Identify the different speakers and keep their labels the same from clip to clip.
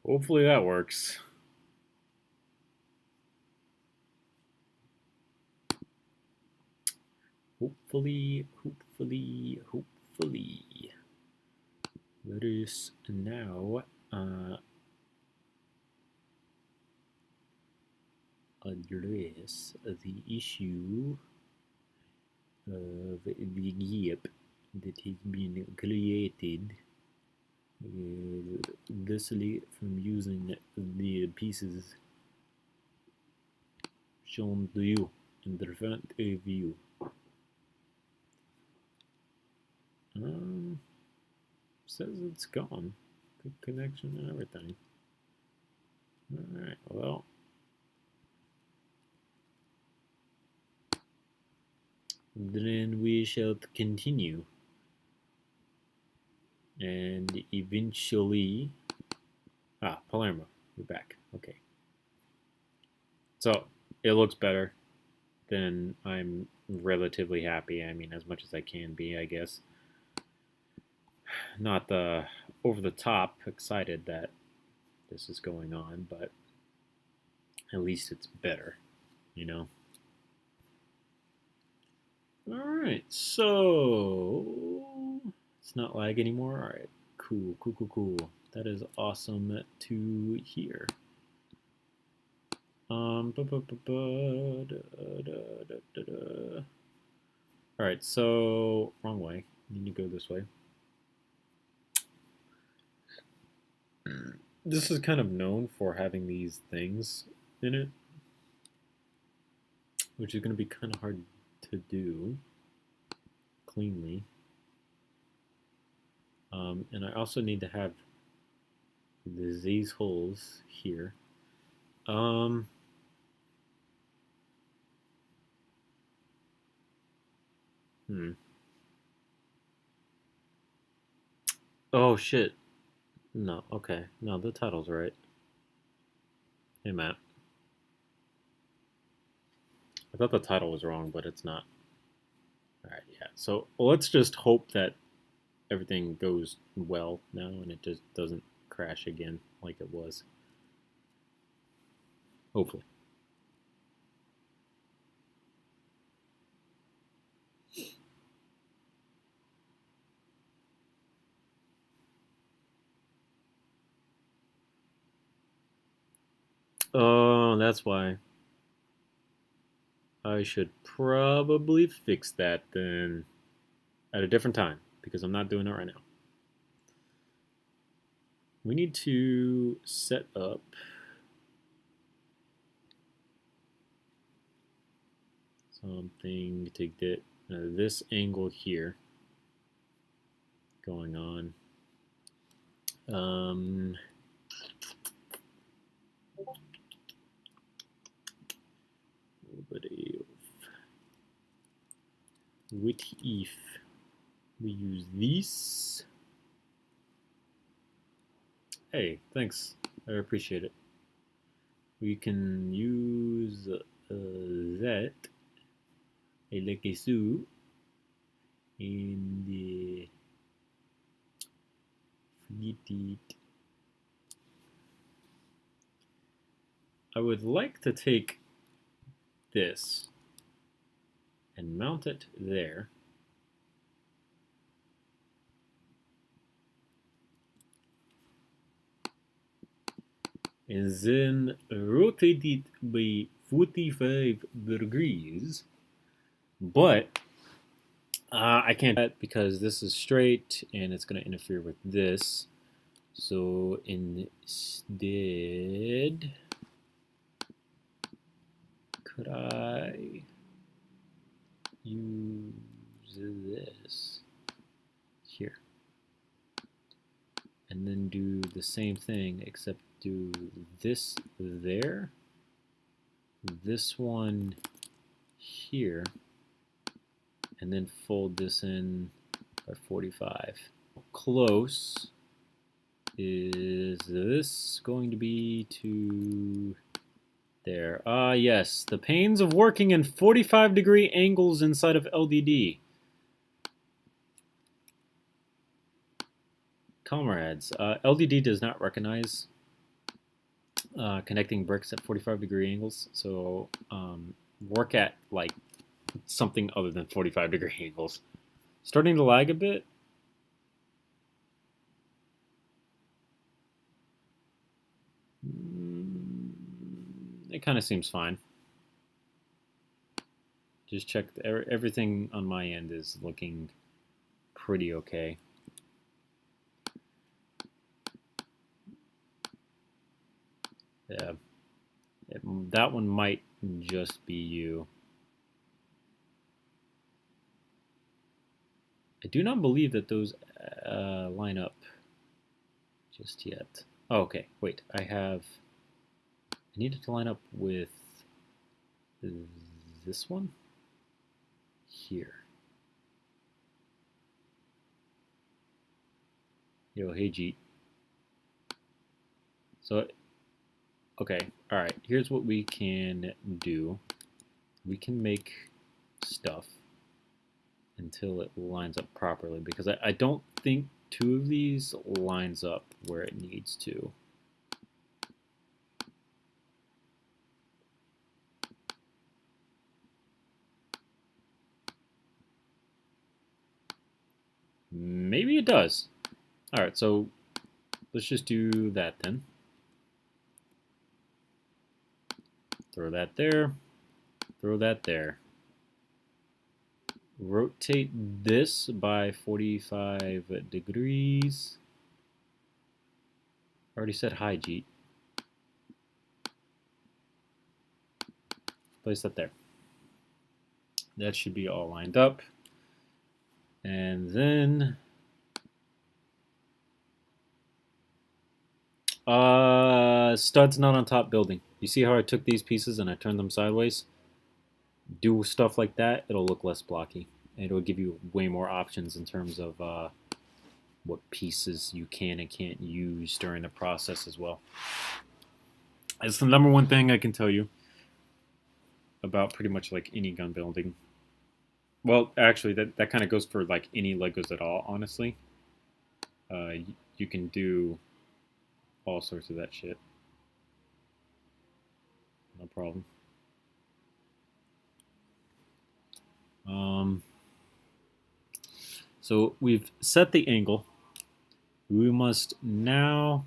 Speaker 1: Hopefully that works. Hopefully. Let us now address the issue of the gap that has been created thusly from using the pieces shown to you in the front of you. Says it's gone. Good connection and everything. Alright, well. Then we shall continue. And eventually... Palermo, you're back. Okay. So, it looks better. Then I'm relatively happy. I mean, as much as I can be, I guess. Not over the top excited that this is going on, but at least it's better, you know. Alright, so it's not lag anymore. Alright, cool. That is awesome to hear. Alright, so wrong way. Need to go this way. This is kind of known for having these things in it, which is going to be kind of hard to do cleanly. And I also need to have these holes here. Oh shit. No, okay. No, the title's right. Hey, Matt. I thought the title was wrong, but it's not. Alright, yeah. So let's just hope that everything goes well now and it just doesn't crash again like it was. Hopefully. Oh, that's why. I should probably fix that then at a different time because I'm not doing it right now. We need to set up something to get this angle here going on. What if we use this? Hey, thanks. I appreciate it. We can use that. I like a suit. And forget it. I would like to take this and mount it there. And then rotate it by 45 degrees. But I can't do that because this is straight and it's going to interfere with this. So instead, could I use this here and then do the same thing except do this there, this one here, and then fold this in by 45. Close is this going to be to there? Yes, the pains of working in 45-degree angles inside of LDD. Comrades, LDD does not recognize connecting bricks at 45-degree angles. So work at like something other than 45-degree angles. Starting to lag a bit. It kind of seems fine. Just check everything on my end is looking pretty okay. Yeah, that one might just be you. I do not believe that those line up just yet. Oh, okay, wait, I needed to line up with this one here. Yo, hey Jeet. So, okay, all right, here's what we can do. We can make stuff until it lines up properly, because I don't think two of these lines up where it needs to. Maybe it does. All right, so let's just do that then. Throw that there. Throw that there. Rotate this by 45 degrees. Already said hi, Jeet. Place that there. That should be all lined up. And then studs not on top building. You see how I took these pieces and I turned them sideways? Do stuff like that, it'll look less blocky. It'll give you way more options in terms of what pieces you can and can't use during the process as well. It's the #1 thing I can tell you about pretty much like any gun building. Well, actually, that kind of goes for like any Legos at all, honestly. You can do all sorts of that shit. No problem. So we've set the angle. We must now...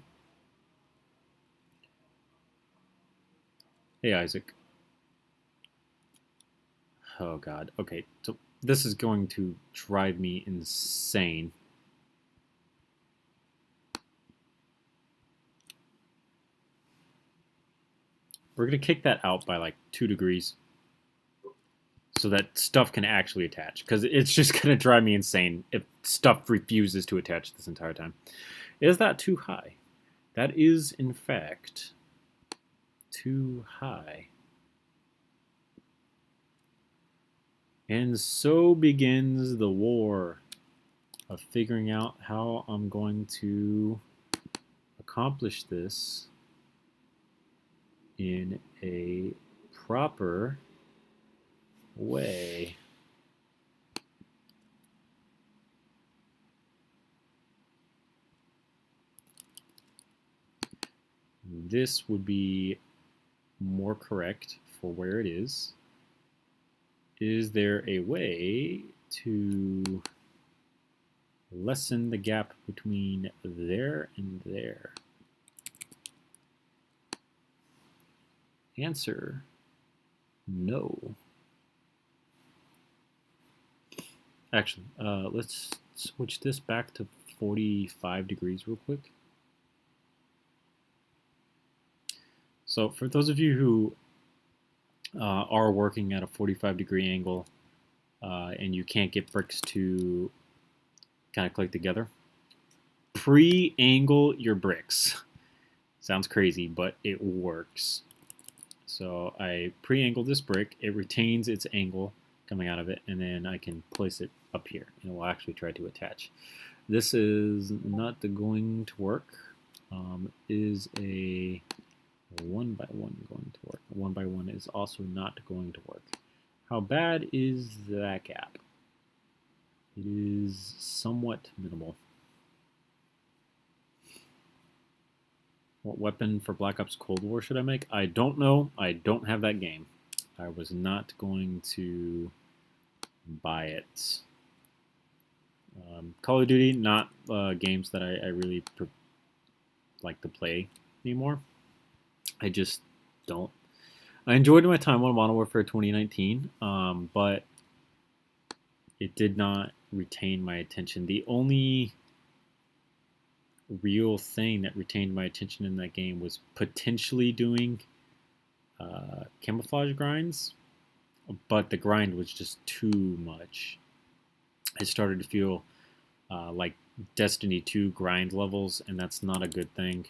Speaker 1: Hey, Isaac. Oh, God. Okay, so this is going to drive me insane. We're going to kick that out by like 2 degrees so that stuff can actually attach, because it's just going to drive me insane if stuff refuses to attach this entire time. Is that too high? That is, in fact, too high. And so begins the war of figuring out how I'm going to accomplish this in a proper way. This would be more correct for where it is. Is there a way to lessen the gap between there and there? Answer, no. Actually, let's switch this back to 45 degrees real quick. So for those of you who are working at a 45-degree angle and you can't get bricks to kind of click together, pre-angle your bricks. Sounds crazy, but it works. So I pre-angle this brick, it retains its angle coming out of it, and then I can place it up here, and it will actually try to attach. This is not going to work. Is a 1x1 going to work? 1x1 is also not going to work. How bad is that gap? It is somewhat minimal. What weapon for Black Ops Cold War should I make? I don't know. I don't have that game. I was not going to buy it. Call of Duty, not games that I really like to play anymore. I just don't. I enjoyed my time on Modern Warfare 2019, but it did not retain my attention. The only real thing that retained my attention in that game was potentially doing camouflage grinds, but the grind was just too much. It started to feel like Destiny 2 grind levels, and that's not a good thing.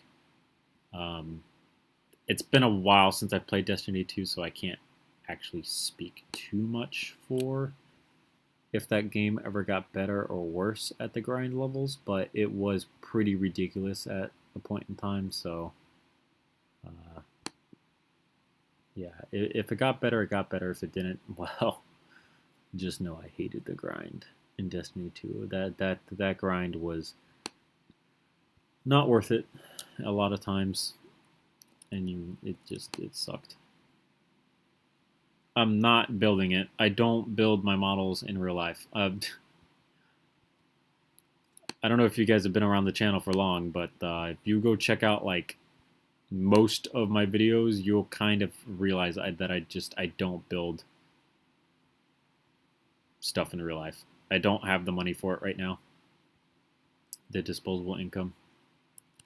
Speaker 1: It's been a while since I played Destiny 2, so I can't actually speak too much for if that game ever got better or worse at the grind levels, but it was pretty ridiculous at a point in time, so yeah, if it got better, it got better. If it didn't, well, just know I hated the grind in Destiny 2. That grind was not worth it a lot of times, and it sucked. I'm not building it. I don't build my models in real life. I don't know if you guys have been around the channel for long, but if you go check out like most of my videos, you'll kind of realize that I don't build stuff in real life. I don't have the money for it right now. The disposable income.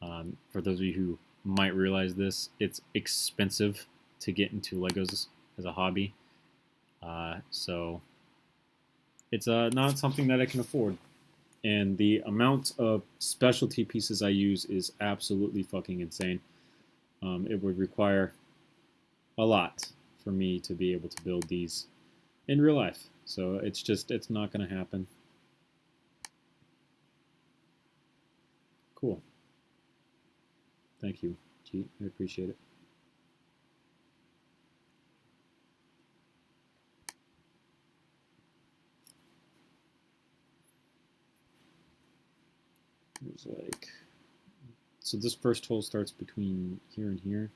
Speaker 1: For those of you who might realize this, it's expensive to get into Legos as a hobby. So it's not something that I can afford. And the amount of specialty pieces I use is absolutely fucking insane. It would require a lot for me to be able to build these in real life. So it's not going to happen. Cool. Thank you, G. I appreciate it. There's like, so this first hole starts between here and here.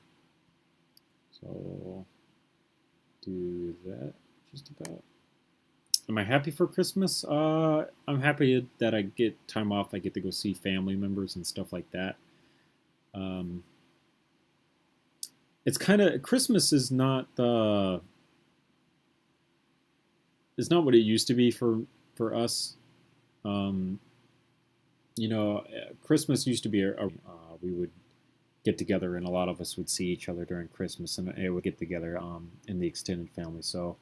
Speaker 1: So I'll do that just about. Am I happy for Christmas? I'm happy that I get time off. I get to go see family members and stuff like that. It's kind of, Christmas is not it's not what it used to be for us. You know, Christmas used to be we would get together, and a lot of us would see each other during Christmas, and it would get together in the extended family. So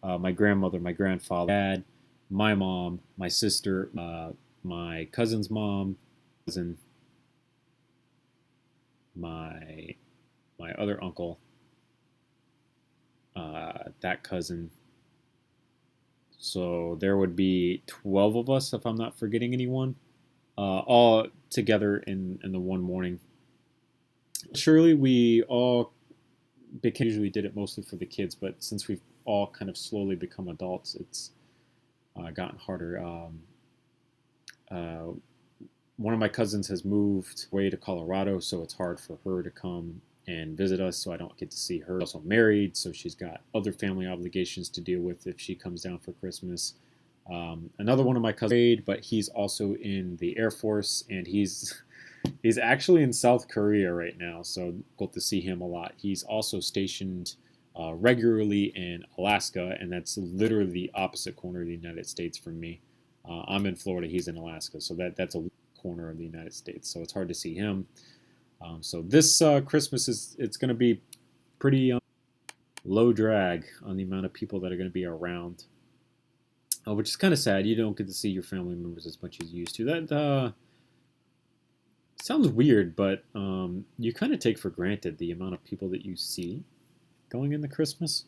Speaker 1: my grandmother, my grandfather, dad, my mom, my sister, my cousin's mom, cousin, my other uncle, that cousin. So there would be 12 of us, if I'm not forgetting anyone, all together in the one morning. Surely we all usually did it mostly for the kids, but since we've all kind of slowly become adults, it's gotten harder. One of my cousins has moved away to Colorado, so it's hard for her to come and visit us, so I don't get to see her. Also married, so she's got other family obligations to deal with if she comes down for Christmas. Another one of my cousins, but he's also in the Air Force, and he's actually in South Korea right now, so got to see him a lot. He's also stationed regularly in Alaska, and that's literally the opposite corner of the United States from me. I'm in Florida, he's in Alaska, so that's a corner of the United States, so it's hard to see him. So this Christmas it's going to be pretty low drag on the amount of people that are going to be around, which is kind of sad. You don't get to see your family members as much as you used to. That sounds weird, but you kind of take for granted the amount of people that you see going into Christmas.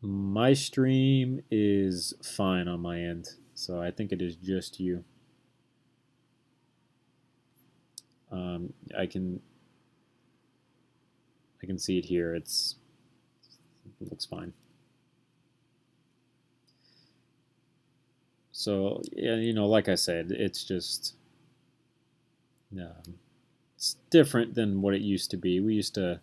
Speaker 1: My stream is fine on my end, so I think it is just you. I can see it here. It looks fine. So yeah, you know, like I said, it's just it's different than what it used to be. We used to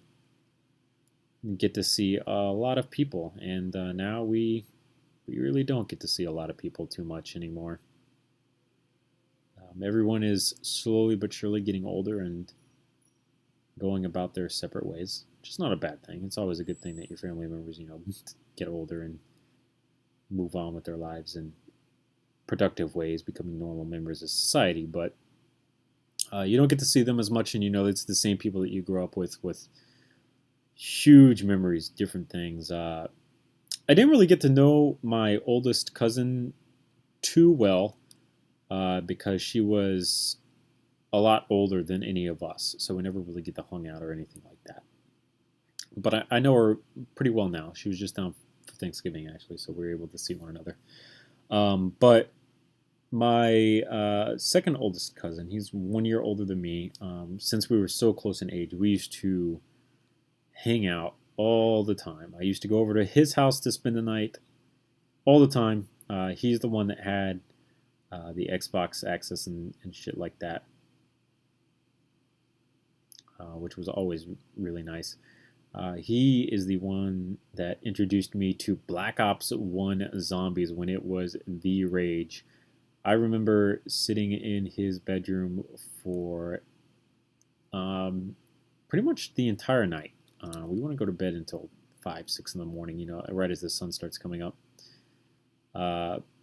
Speaker 1: get to see a lot of people, and now we really don't get to see a lot of people too much anymore. Everyone is slowly but surely getting older and going about their separate ways, which is not a bad thing. It's always a good thing that your family members, you know, get older and move on with their lives in productive ways, becoming normal members of society. But you don't get to see them as much, and you know it's the same people that you grew up with huge memories, different things. I didn't really get to know my oldest cousin too well because she was a lot older than any of us, so we never really get to hang out or anything like that. But I know her pretty well now. She was just down for Thanksgiving, actually, so we were able to see one another. But my second oldest cousin, he's 1 year older than me. Since we were so close in age, we used to hang out all the time. I used to go over to his house to spend the night all the time. He's the one that had the Xbox access and shit like that, which was always really nice. He is the one that introduced me to Black Ops 1 Zombies when it was the rage. I remember sitting in his bedroom for pretty much the entire night. We wouldn't go to bed until 5, 6 in the morning, you know, right as the sun starts coming up.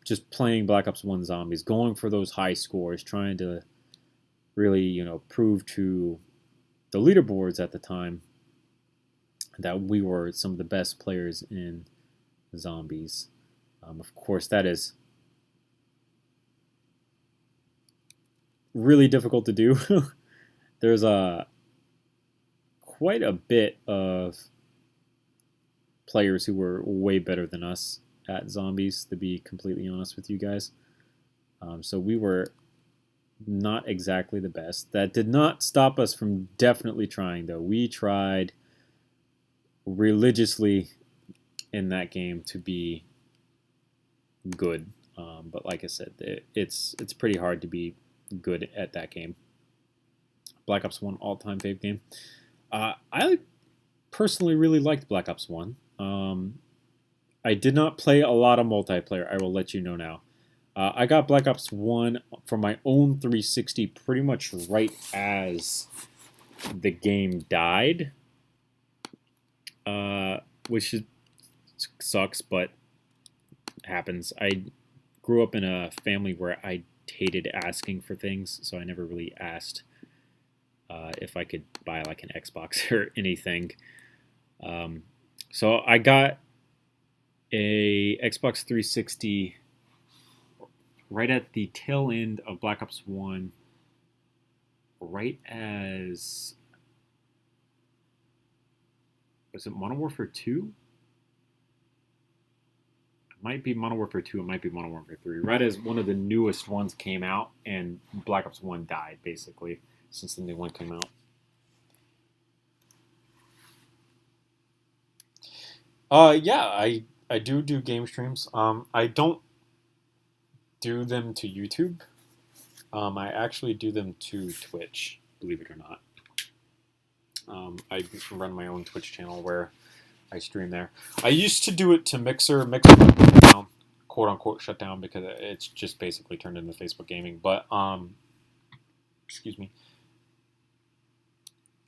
Speaker 1: Just playing Black Ops 1 Zombies, going for those high scores, trying to really, you know, prove to the leaderboards at the time that we were some of the best players in Zombies. Of course, that is really difficult to do. There's quite a bit of players who were way better than us at Zombies, to be completely honest with you guys. So we were not exactly the best. That did not stop us from definitely trying, though. We tried religiously in that game to be good. But like I said, it's pretty hard to be good at that game. Black Ops 1 all-time fave game. I personally really liked Black Ops 1. I did not play a lot of multiplayer, I will let you know now. I got Black Ops 1 for my own 360 pretty much right as the game died, which sucks, but happens. I grew up in a family where I hated asking for things, so I never really asked if I could buy like an Xbox or anything. So I got a Xbox 360 right at the tail end of Black Ops 1, right as, was it Modern Warfare 2? It might be Modern Warfare 2, it might be Modern Warfare 3. Right as one of the newest ones came out and Black Ops 1 died, basically, since the new one came out. Yeah, I do game streams. I don't do them to YouTube. I actually do them to Twitch, believe it or not. I run my own Twitch channel where I stream there. I used to do it to Mixer. Mixer shut down, quote unquote shut down, because it's just basically turned into Facebook gaming. But excuse me.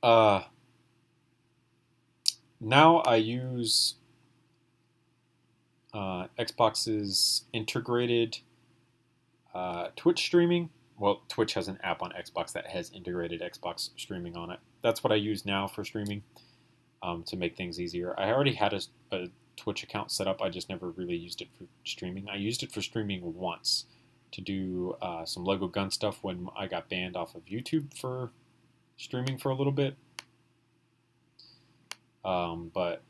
Speaker 1: Now I use Xbox's integrated Twitch streaming. Well, Twitch has an app on Xbox that has integrated Xbox streaming on it. That's what I use now for streaming, to make things easier. I already had a Twitch account set up. I just never really used it for streaming. I used it for streaming once to do some LegoGun stuff when I got banned off of YouTube for streaming for a little bit. But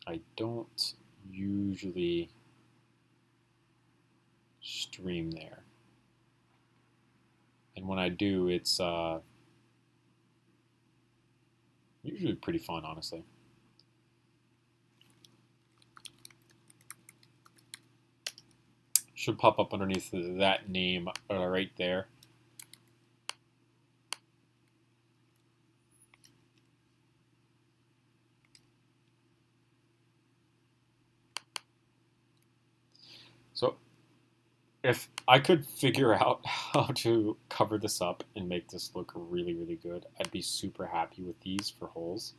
Speaker 1: I don't usually stream there. And when I do, it's usually pretty fun, honestly.
Speaker 2: should pop up underneath that name right there. So if I could figure out how to cover this up and make this look really, really good, I'd be super happy with these for holes.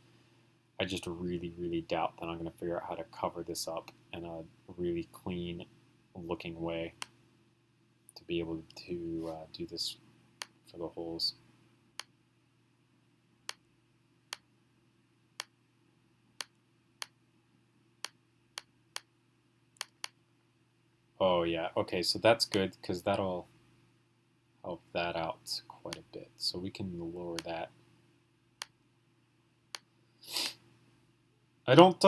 Speaker 2: I just really, really doubt that I'm going to figure out how to cover this up in a really clean looking way to be able to do this for the holes. Oh yeah, okay, so that's good because that'll help that out quite a bit. So we can lower that. I don't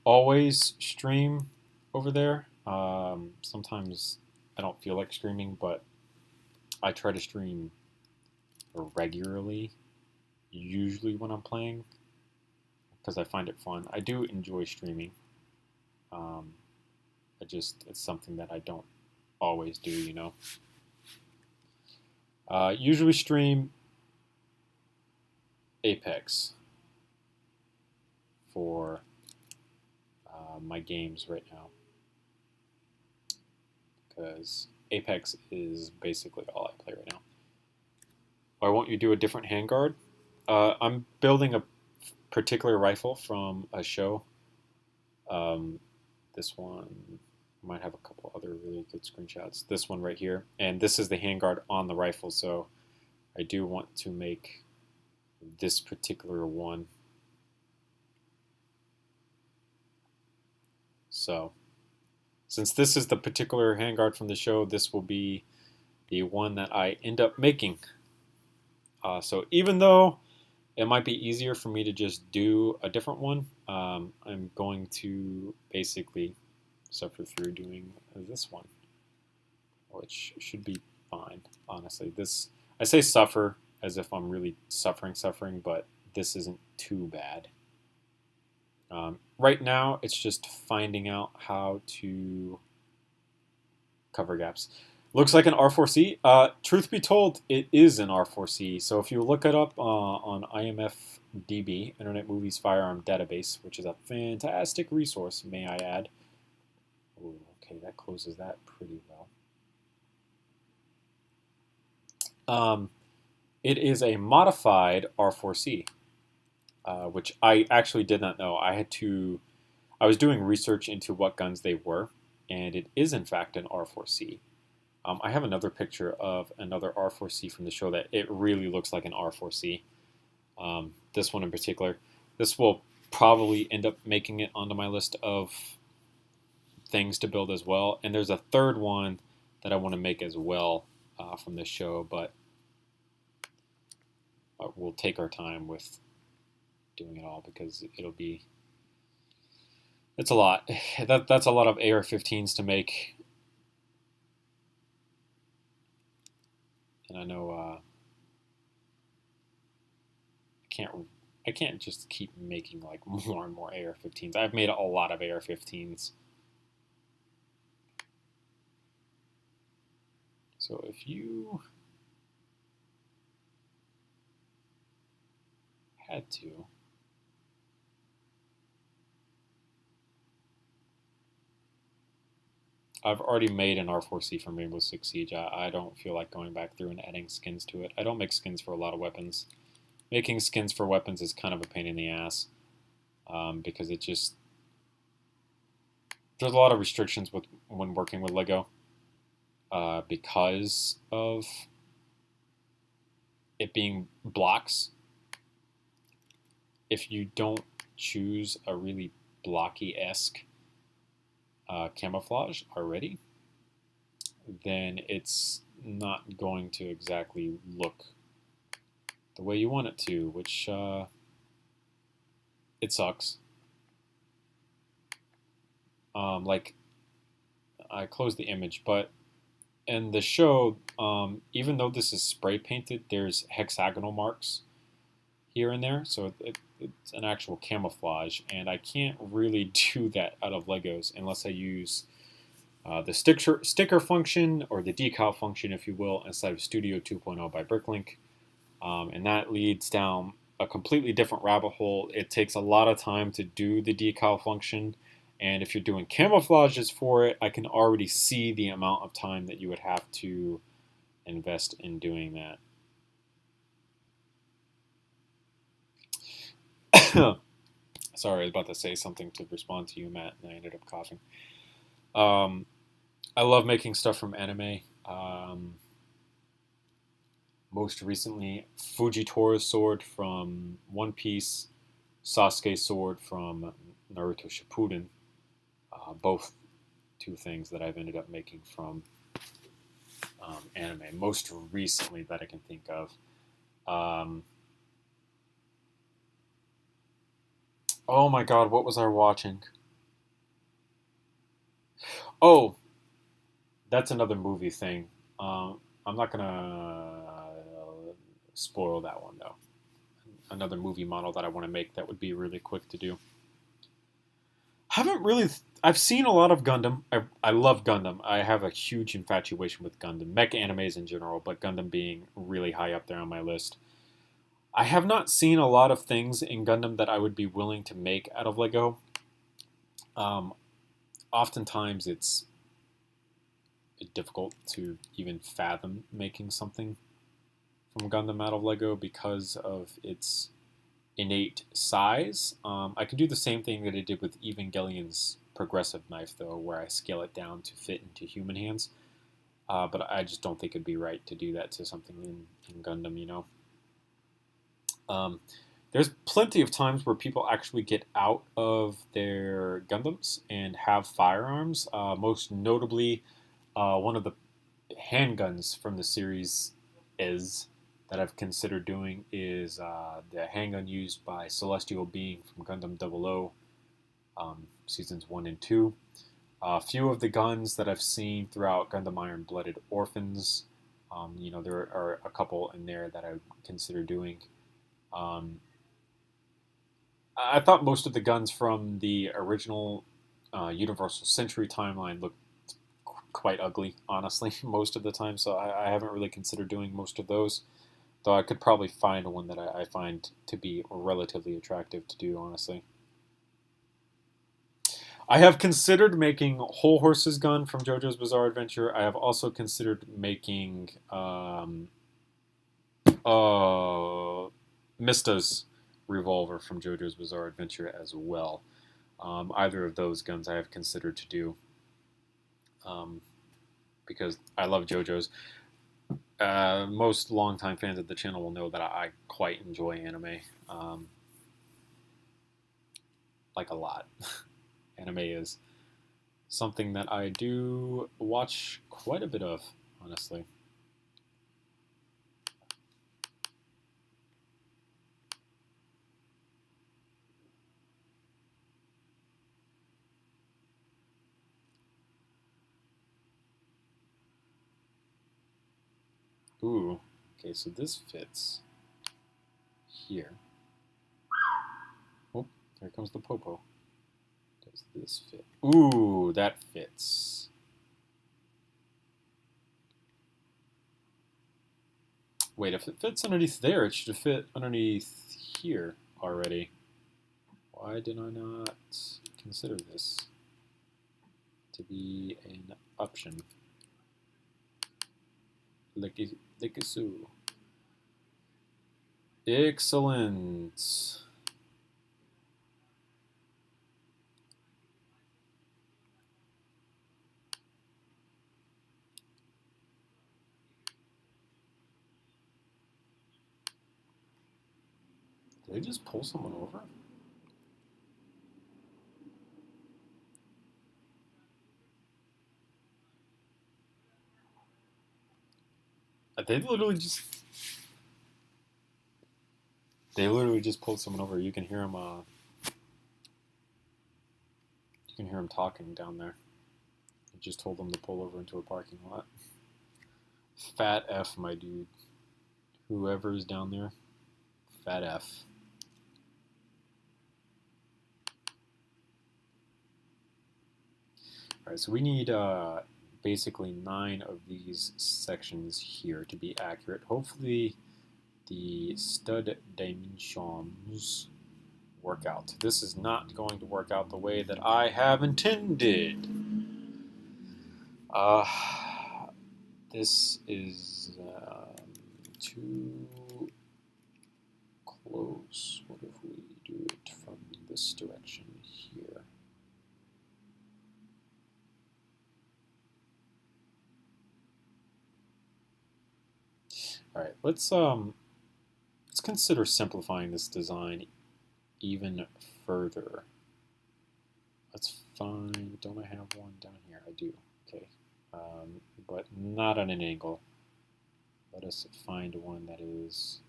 Speaker 2: always stream over there. Sometimes I don't feel like streaming, but I try to stream regularly, usually when I'm playing, because I find it fun. I do enjoy streaming. It's something that I don't always do, you know. Usually stream Apex for my games right now, because Apex is basically all I play right now. Why won't you do a different handguard? I'm building a particular rifle from a show. This one might have a couple other really good screenshots. This one right here, and this is the handguard on the rifle, so I do want to make this particular one. So since this is the particular handguard from the show, this will be the one that I end up making. So even though it might be easier for me to just do a different one, I'm going to basically suffer through doing this one, which should be fine, honestly. This, I say suffer as if I'm really suffering, but this isn't too bad. Right now, it's just finding out how to cover gaps. Looks like an R4C. Truth be told, it is an R4C. So if you look it up on IMFDB, Internet Movies Firearm Database, which is a fantastic resource, may I add. Ooh, okay, that closes that pretty well. It is a modified R4C, which I actually did not know. I was doing research into what guns they were, and it is in fact an R4C. I have another picture of another R4C from the show that it really looks like an R4C. This one in particular. This will probably end up making it onto my list of things to build as well. And there's a third one that I want to make as well from this show, but we'll take our time with doing it all because it's a lot. That's a lot of AR-15s to make. And I know I can't just keep making like more and more AR-15s. I've made a lot of AR-15s. So if you had to, I've already made an R4C from Rainbow Six Siege. I don't feel like going back through and adding skins to it. I don't make skins for a lot of weapons. Making skins for weapons is kind of a pain in the ass because there's a lot of restrictions when working with Lego because of it being blocks. If you don't choose a really blocky-esque camouflage already, then it's not going to exactly look the way you want it to, which it sucks. Like, I closed the image, but in the show, even though this is spray painted, there's hexagonal marks here and there, so it's an actual camouflage, and I can't really do that out of Legos unless I use the sticker function, or the decal function, if you will, inside of Studio 2.0 by Bricklink. And that leads down a completely different rabbit hole. It takes a lot of time to do the decal function. And if you're doing camouflages for it, I can already see the amount of time that you would have to invest in doing that. Sorry, I was about to say something to respond to you, Matt, and I ended up coughing. I love making stuff from anime. Most recently, Fujitori's sword from One Piece, Sasuke's sword from Naruto Shippuden. Both two things that I've ended up making from anime. Most recently that I can think of. Oh my god, what was I watching? Oh, that's another movie thing. I'm not gonna spoil that one though. Another movie model that I want to make that would be really quick to do. Haven't really. I've seen a lot of Gundam. I love Gundam. I have a huge infatuation with Gundam, mech animes in general, but Gundam being really high up there on my list. I have not seen a lot of things in Gundam that I would be willing to make out of Lego. Oftentimes it's difficult to even fathom making something from Gundam out of Lego because of its innate size. I can do the same thing that I did with Evangelion's progressive knife, though, where I scale it down to fit into human hands. But I just don't think it'd be right to do that to something in Gundam, you know. There's plenty of times where people actually get out of their Gundams and have firearms. Most notably, one of the handguns from the series that I've considered doing is the handgun used by Celestial Being from Gundam 00, seasons 1 and 2. A few of the guns that I've seen throughout Gundam Iron-Blooded Orphans, there are a couple in there that I would consider doing. I thought most of the guns from the original Universal Century timeline looked quite ugly, honestly, most of the time, so I haven't really considered doing most of those, though I could probably find one that I find to be relatively attractive to do, honestly. I have considered making Whole Horse's gun from JoJo's Bizarre Adventure. I have also considered making Mista's revolver from JoJo's Bizarre Adventure as well. Either of those guns I have considered to do because I love JoJo's. Most longtime fans of the channel will know that I quite enjoy anime, like a lot. Anime is something that I do watch quite a bit of, honestly. Ooh, okay, so this fits here. Oh, there comes the popo. Does this fit? Ooh, that fits. Wait, if it fits underneath there, it should fit underneath here already. Why did I not consider this to be an option? Likisu. Excellent. Did they just pull someone over? They literally just pulled someone over. You can hear them. You can hear them talking down there. I just told them to pull over into a parking lot. Fat F, my dude. Whoever's down there, fat F. All right, so we need basically 9 of these sections here to be accurate. Hopefully the stud dimensions work out. This is not going to work out the way that I have intended. This is too close. What if we do it from this direction here? All right, let's consider simplifying this design even further. Let's find, don't I have one down here? I do, okay. But not on an angle. Let us find one that is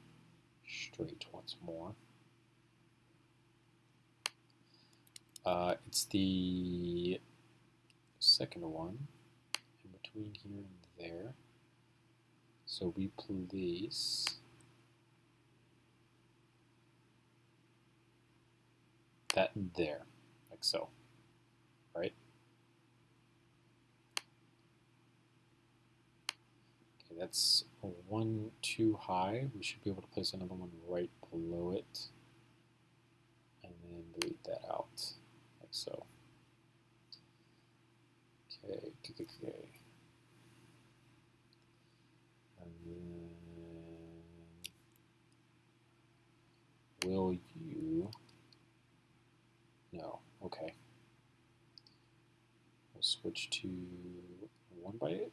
Speaker 2: straight once more. It's the second one, in between here and there. So we place that there, like so, right? Okay, that's one too high. We should be able to place another one right below it, and then delete that out, like so. Okay, okay. And then will you? No. Okay. We'll switch to 1x8.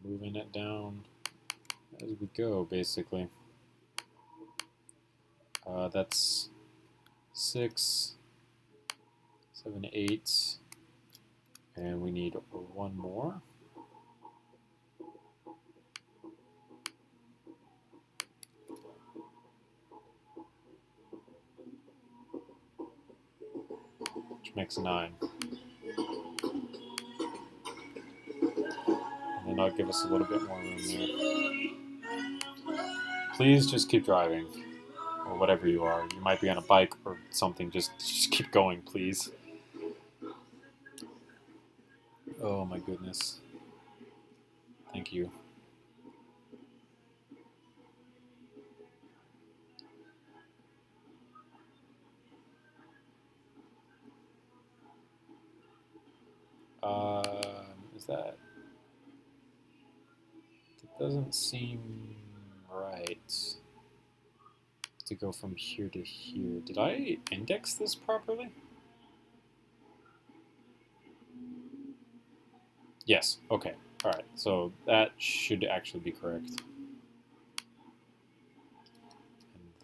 Speaker 2: Moving it down as we go, basically. That's 6, 7, 8, and we need one more. Which makes 9. And then I'll give us a little bit more room there. Please just keep driving, or whatever you are. You might be on a bike or something. Just keep going, please. Oh my goodness. Thank you. Is that? It doesn't seem right to go from here to here. Did I index this properly? Yes, okay. All right, so that should actually be correct.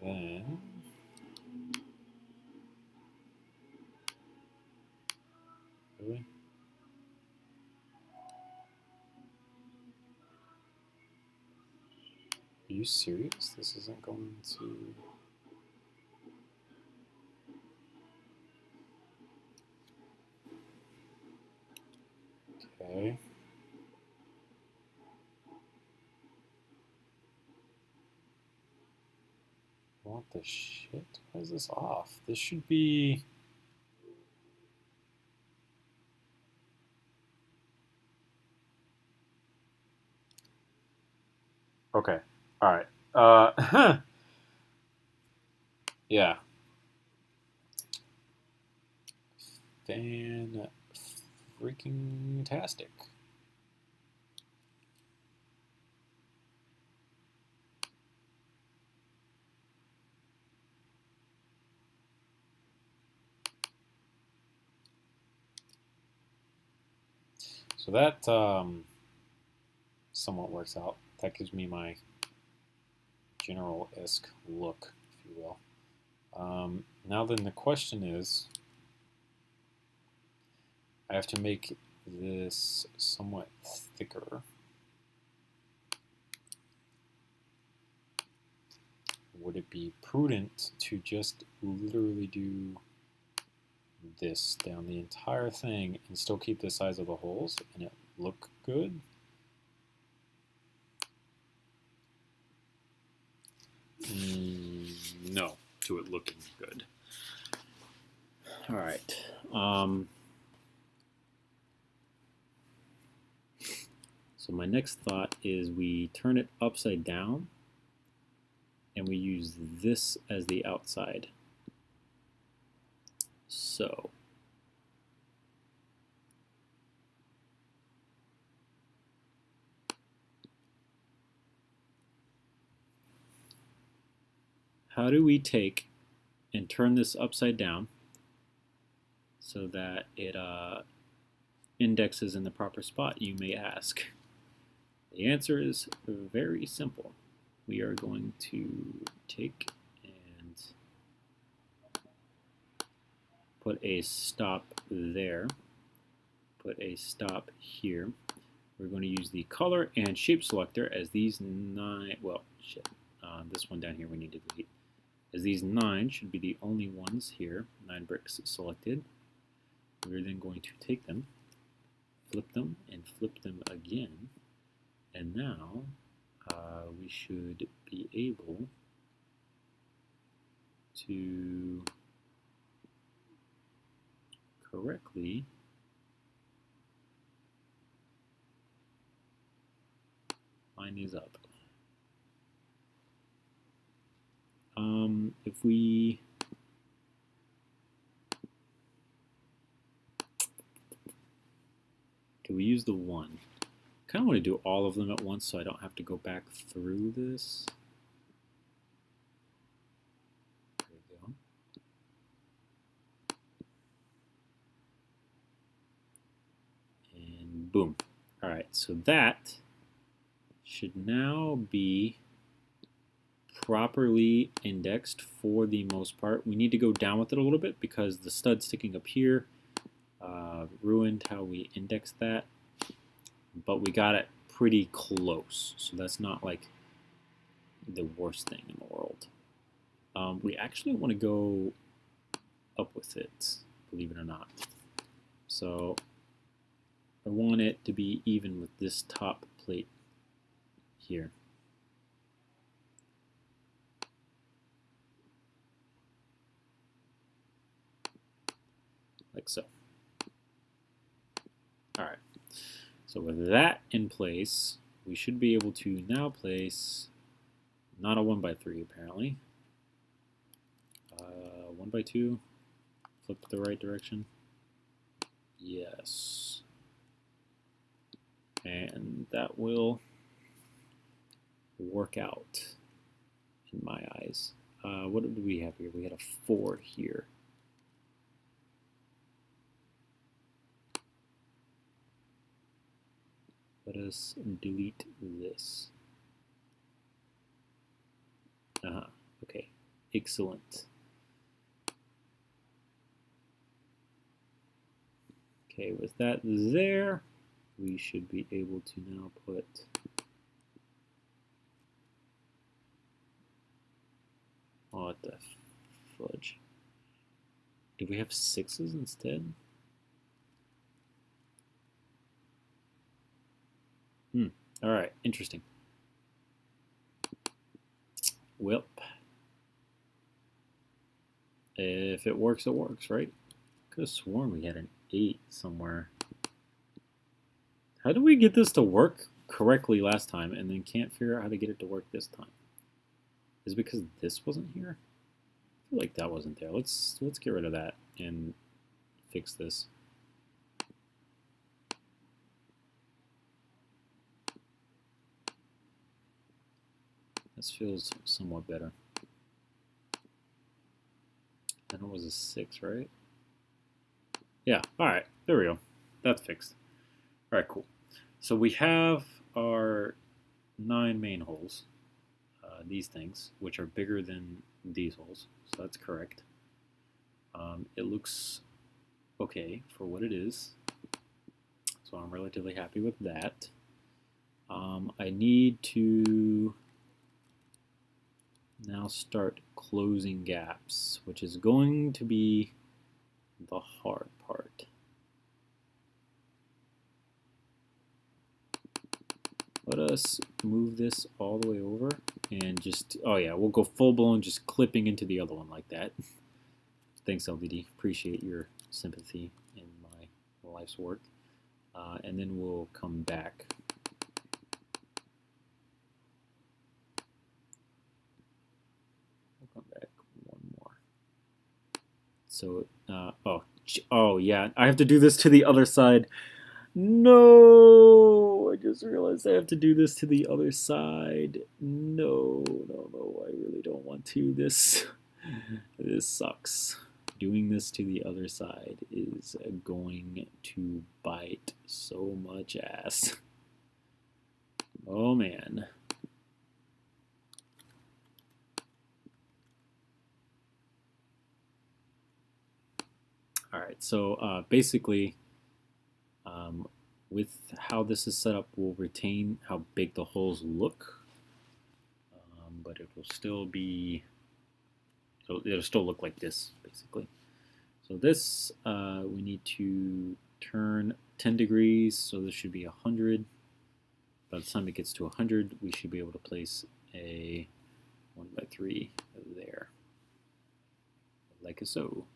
Speaker 2: And then really? Are you serious? This isn't going to... Okay. What the shit? Why is this off? This should be... Okay. All right. Yeah. Fan-freaking-tastic. So that somewhat works out. That gives me my general-esque look, if you will. Now then the question is, I have to make this somewhat thicker. be prudent to just literally do this down the entire thing and still keep the size of the holes and it look good. No, to it looking good.
Speaker 1: All right. So my next thought is we turn it upside down and we use this as the outside. So how do we take and turn this upside down so that it indexes in the proper spot, you may ask? The answer is very simple. We are going to take and put a stop there, put a stop here. We're going to use the color and shape selector as these 9, well, shit, this one down here we need to delete, as these 9 should be the only ones here, 9 bricks selected. We're then going to take them, flip them, and flip them again. And now we should be able to correctly line these up. If we use the 1. I kind of want to do all of them at once so I don't have to go back through this. There we go. And boom. All right, so that should now be properly indexed for the most part. We need to go down with it a little bit because the stud sticking up here ruined how we indexed that. But we got it pretty close, so that's not like the worst thing in the world. We actually want to go up with it, believe it or not. So I want it to be even with this top plate here. Like so. All right. So with that in place, we should be able to now place not a 1x3 apparently. 1x2, flip the right direction. Yes. And that will work out in my eyes. What did we have here? We had a 4 here. Let us delete this. Okay, excellent. Okay, with that there, we should be able to now put what the fudge? Do we have 6s instead? All right, interesting. Well, if it works, it works, right? Could have sworn we had an 8 somewhere. How did we get this to work correctly last time and then can't figure out how to get it to work this time? Is it because this wasn't here? I feel like that wasn't there. Let's get rid of that and fix this. This feels somewhat better. That one was a 6, right? Yeah, all right, there we go. That's fixed. All right, cool. So we have our 9 main holes, these things, which are bigger than these holes, so that's correct. It looks okay for what it is, so I'm relatively happy with that. I need to Now start closing gaps, which is going to be the hard part. Let us move this all the way over and just, oh yeah, we'll go full-blown just clipping into the other one like that. Thanks, LVD. Appreciate your sympathy in my life's work. And then we'll come back. We'll come back one more. So, oh yeah, I have to do this to the other side. No, I just realized I have to do this to the other side. No, I really don't want to. This sucks. Doing this to the other side is going to bite so much ass. Oh man. All right, so basically, with how this is set up, we'll retain how big the holes look, but it will still be, so it'll still look like this, basically. So this, we need to turn 10 degrees, so this should be 100. By the time it gets to 100, we should be able to place a 1x3 there, like so.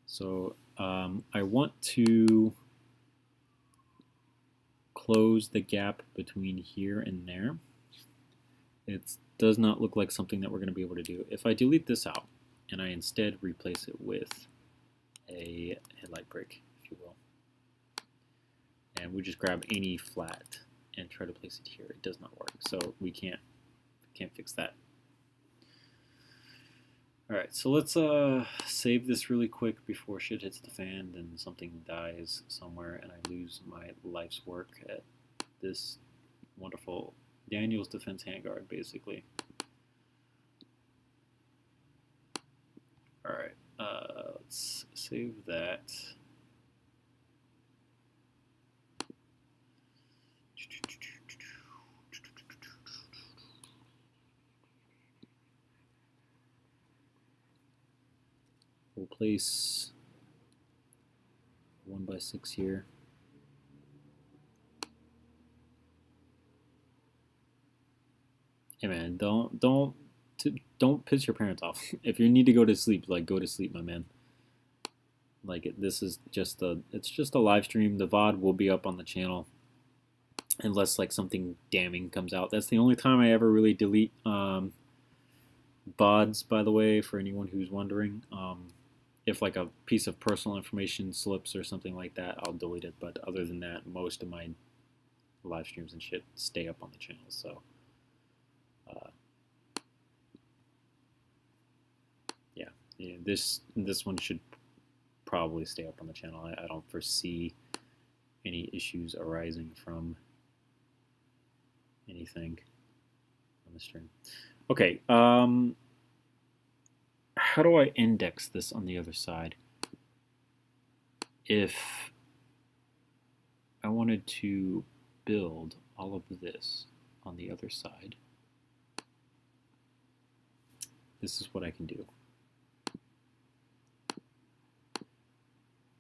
Speaker 1: So I want to close the gap between here and there. It does not look like something that we're going to be able to do. If I delete this out and I instead replace it with a headlight brick, if you will, and we just grab any flat and try to place it here, it does not work. So we can't fix that. Alright, so let's save this really quick before shit hits the fan and something dies somewhere and I lose my life's work at this wonderful Daniel's Defense Handguard, basically. Alright, let's save that. We'll place 1x6 here. Hey man, don't piss your parents off. If you need to go to sleep, like go to sleep, my man. Like this is just it's just a live stream. The VOD will be up on the channel unless like something damning comes out. That's the only time I ever really delete VODs, by the way, for anyone who's wondering. If like a piece of personal information slips or something like that, I'll delete it. But other than that, most of my live streams and shit stay up on the channel. So, yeah, this one should probably stay up on the channel. I don't foresee any issues arising from anything on the stream. Okay. How do I index this on the other side? If I wanted to build all of this on the other side, this is what I can do.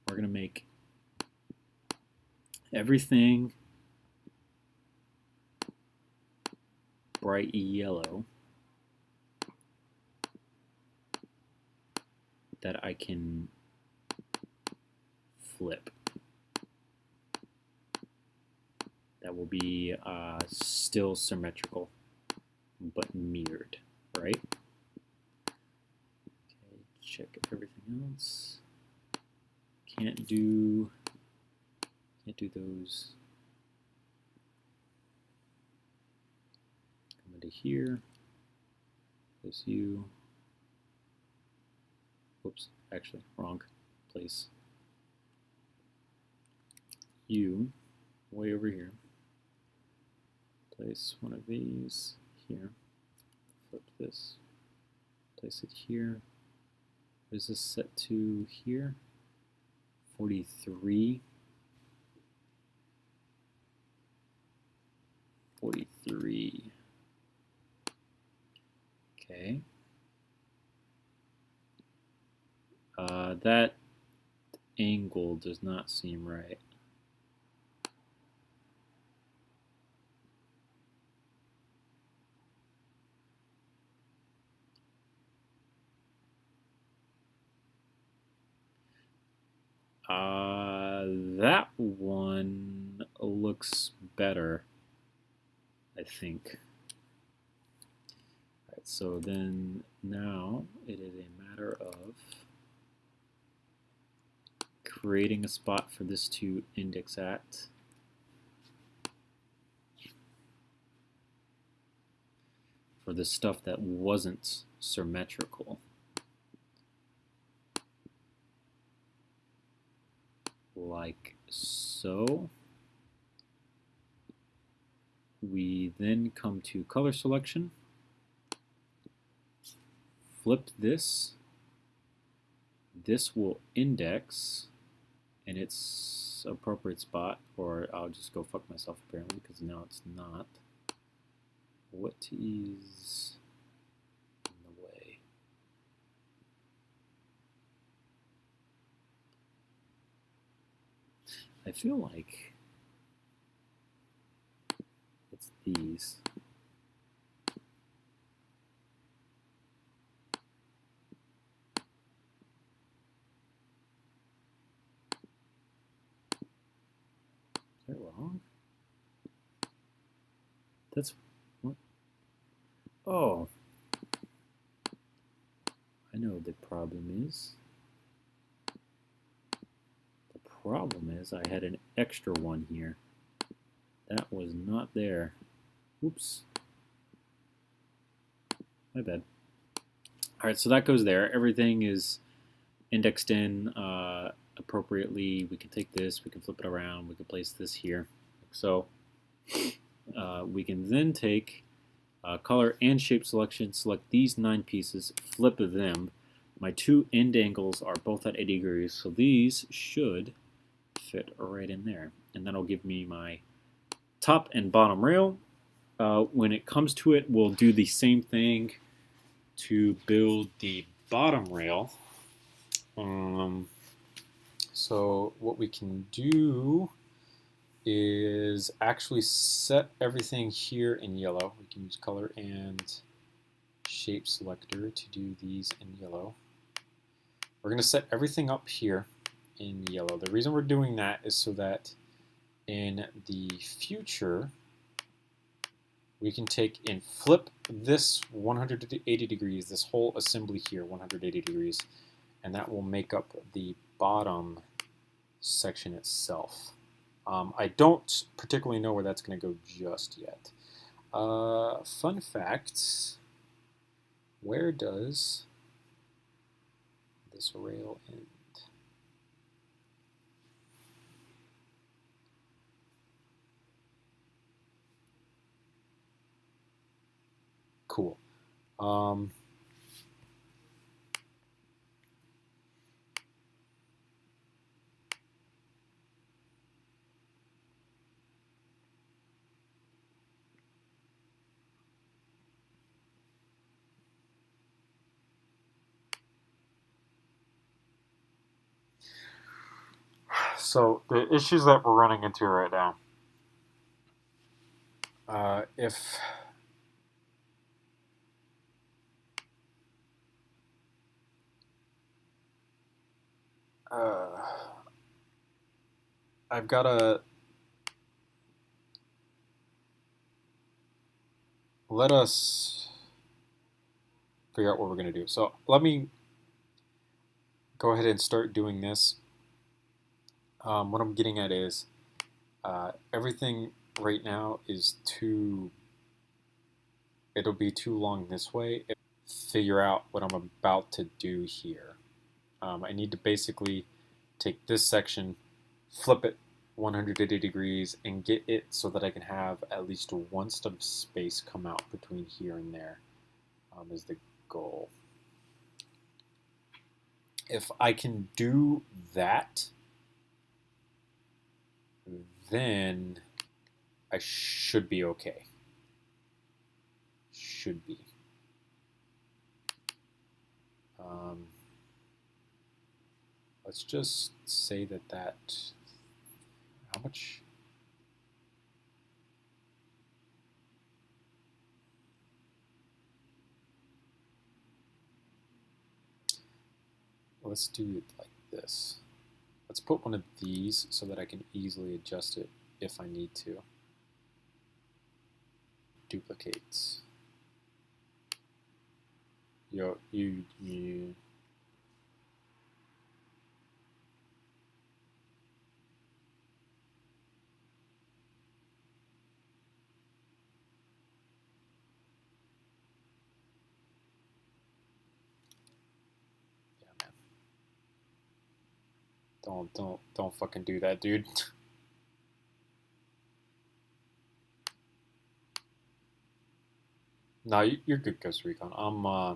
Speaker 1: We're going to make everything bright yellow that I can flip. That will be still symmetrical, but mirrored, right? Okay, check everything else. Can't do those. Come into here. Place you. Oops, actually, wrong place. You, way over here. Place one of these here. Flip this. Place it here. What is this set to here? 43. 43. Okay. That angle does not seem right. That one looks better, I think. All right, so then now it is a matter of creating a spot for this to index at. For the stuff that wasn't symmetrical. Like so. We then come to color selection, flip this. This will index in its appropriate spot, or I'll just go fuck myself apparently because now it's not. What is in the way? I feel like it's these. Is that wrong? That's what? Oh, I know what the problem is. The problem is I had an extra one here. That was not there. Oops. My bad. All right, so that goes there. Everything is indexed in appropriately. We can take this, we can flip it around, we can place this here. So we can then take color and shape selection, select these 9 pieces, flip them. My 2 end angles are both at 80 degrees, so these should fit right in there. And that'll give me my top and bottom rail. When it comes to it, we'll do the same thing to build the bottom rail. So what we can do is actually set everything here in yellow. We can use color and shape selector to do these in yellow. We're going to set everything up here in yellow. The reason we're doing that is so that in the future we can take and flip this 180 degrees, this whole assembly here 180 degrees, and that will make up the bottom section itself. I don't particularly know where that's going to go just yet. Fun fact, where does this rail end? Cool. So the issues that we're running into right now, if I've got to let us figure out what we're going to do. So let me go ahead and start doing this. What I'm getting at is everything right now is it'll be too long this way. Figure out what I'm about to do here. I need to basically take this section, flip it 180 degrees, and get it so that I can have at least one stub of space come out between here and there is the goal. If I can do that, then I should be okay.
Speaker 2: should be. Let's just say that how much? Let's do it like this. Let's put one of these so that I can easily adjust it if I need to. Duplicates. You. Don't fucking do that, dude. No, you're good, Ghost Recon. I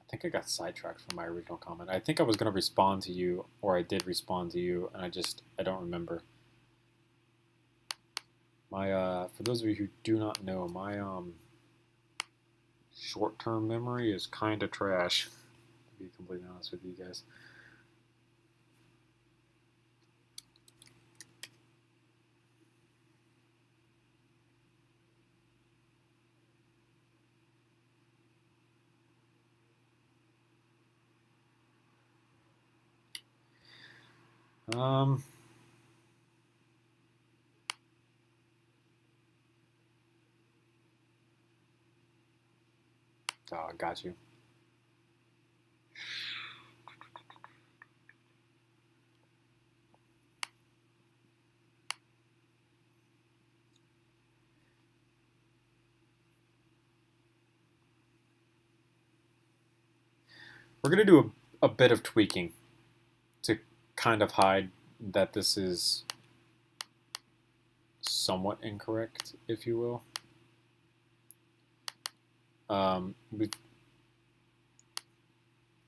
Speaker 2: think I got sidetracked from my original comment. I think I was gonna respond to you, or I did respond to you, and I don't remember. My for those of you who do not know, my short-term memory is kind of trash. To be completely honest with you guys. Oh, got you. We're going to do a bit of tweaking to kind of hide that this is somewhat incorrect, if you will.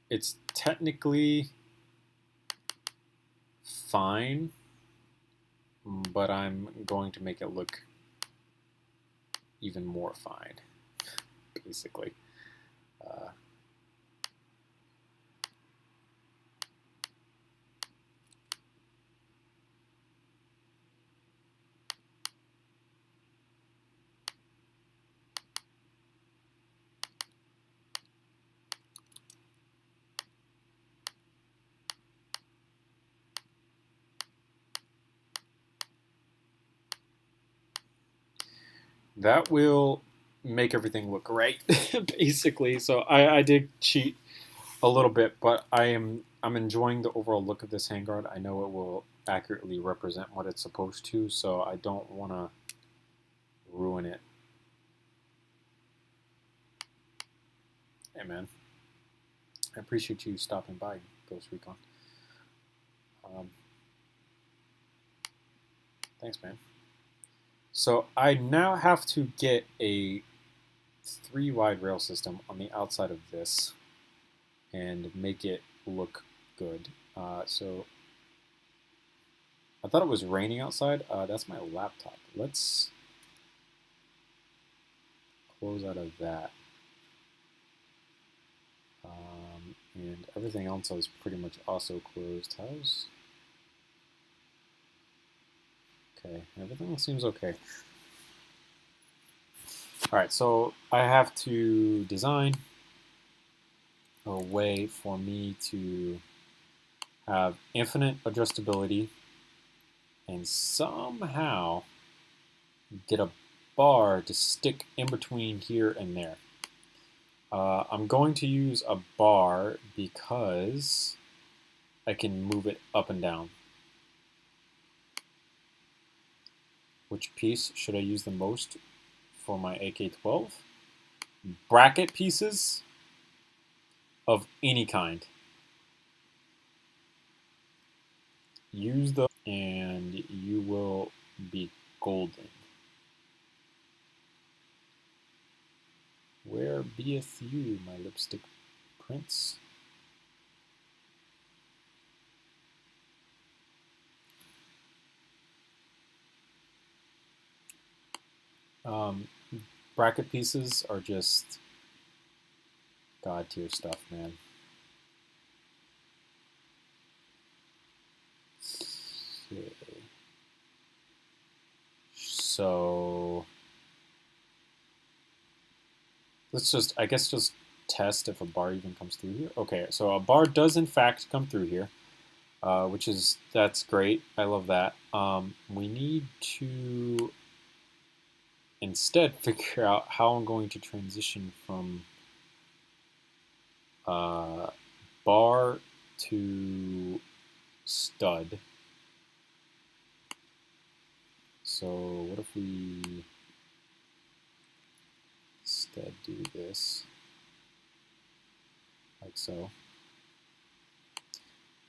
Speaker 2: It's technically fine, but I'm going to make it look even more fine, basically. That will make everything look right, basically. So I did cheat a little bit, but I'm enjoying the overall look of this handguard. I know it will accurately represent what it's supposed to, so I don't want to ruin it. Hey man, I appreciate you stopping by, Ghost Recon. Thanks, man. So I now have to get a 3-wide rail system on the outside of this and make it look good. So I thought it was raining outside. That's my laptop. Let's close out of that. And everything else is pretty much also closed. Okay, everything seems okay. All right, so I have to design a way for me to have infinite adjustability and somehow get a bar to stick in between here and there. I'm going to use a bar because I can move it up and down. Which piece should I use the most for my AK-12? Bracket pieces of any kind. Use those and you will be golden. Where beeth you, my lipstick prince? Bracket pieces are just god tier stuff, man. Okay. So let's just, I guess, just test if a bar even comes through here. Okay, so a bar does in fact come through here, which is, that's great. I love that. We need to instead figure out how I'm going to transition from bar to stud. So what if we instead do this, like so.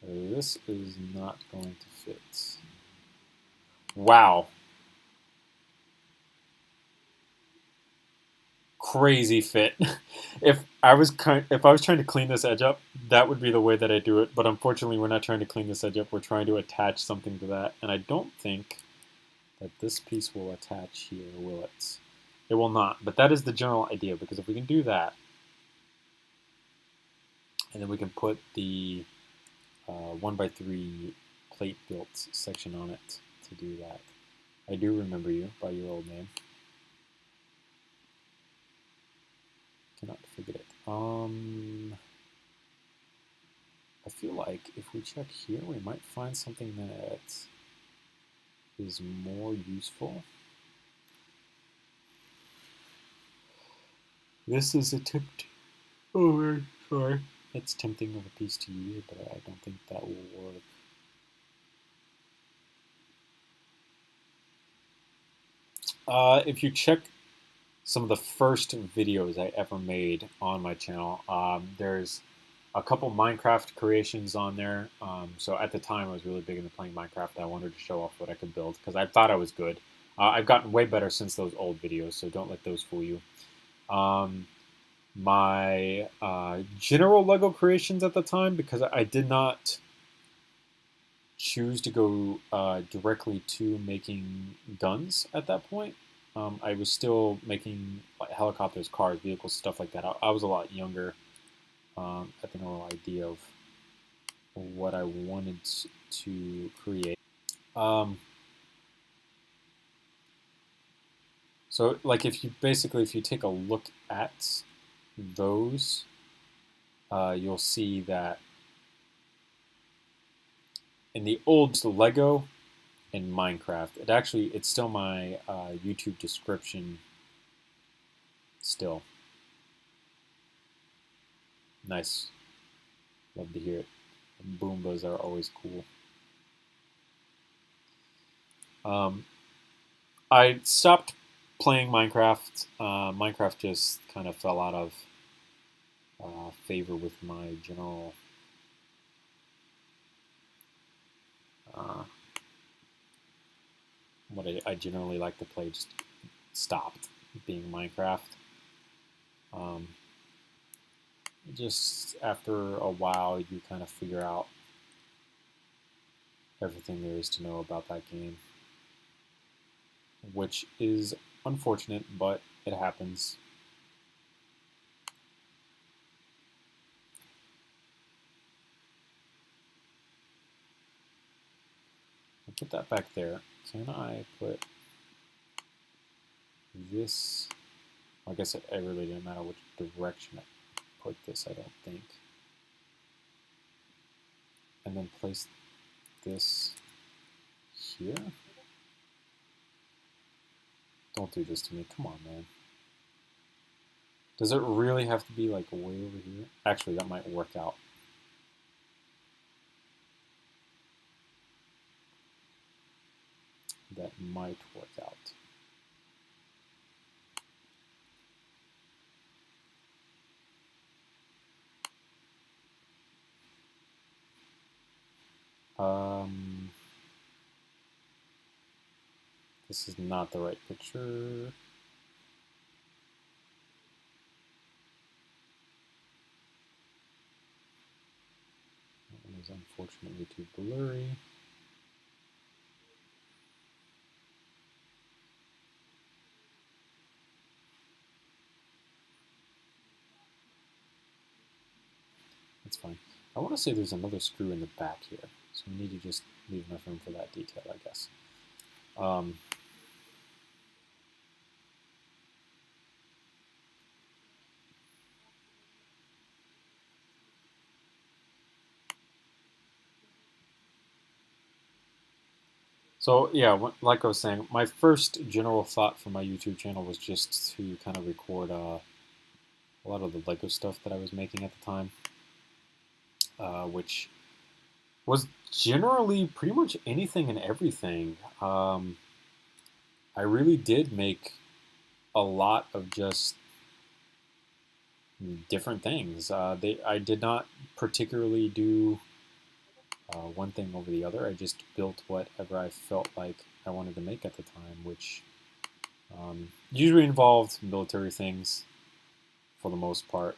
Speaker 2: This is not going to fit. Wow. Crazy fit. If I was trying to clean this edge up, that would be the way that I do it. But unfortunately, we're not trying to clean this edge up. We're trying to attach something to that, and I don't think that this piece will attach here, will it? It will not. But that is the general idea, because if we can do that, and then we can put the 1x3 plate built section on it to do that. I do remember you by your old name. Cannot figure it. I feel like if we check here, we might find something that is more useful. This is a tempt. Oh, sorry. It's tempting of a piece to use, but I don't think that will work. If you check some of the first videos I ever made on my channel, there's a couple Minecraft creations on there. So at the time I was really big into playing Minecraft. I wanted to show off what I could build because I thought I was good. I've gotten way better since those old videos, so don't let those fool you. My general Lego creations at the time, because I did not choose to go directly to making guns at that point. I was still making like helicopters, cars, vehicles, stuff like that. I was a lot younger. Had the no idea of what I wanted to create. So, like, if you take a look at those, you'll see that in the old Lego and Minecraft, it's still my YouTube description. Still, nice. Love to hear it. Boombas are always cool. I stopped playing Minecraft. Minecraft just kind of fell out of favor with my general what I generally like to play. Just stopped being Minecraft. Just after a while, you kind of figure out everything there is to know about that game, which is unfortunate, but it happens. I'll put that back there. Can I put this? I guess it really didn't matter which direction I put this, I don't think. And then place this here. Don't do this to me. Come on, man. Does it really have to be like way over here? Actually, that might work out. That might work out. This is not the right picture. That one is unfortunately too blurry. I want to say there's another screw in the back here, so we need to just leave enough room for that detail, I guess. So yeah, like I was saying, my first general thought for my YouTube channel was just to kind of record a lot of the Lego stuff that I was making at the time, which was generally pretty much anything and everything. I really did make a lot of just different things. I did not particularly do one thing over the other. I just built whatever I felt like I wanted to make at the time, which usually involved military things for the most part.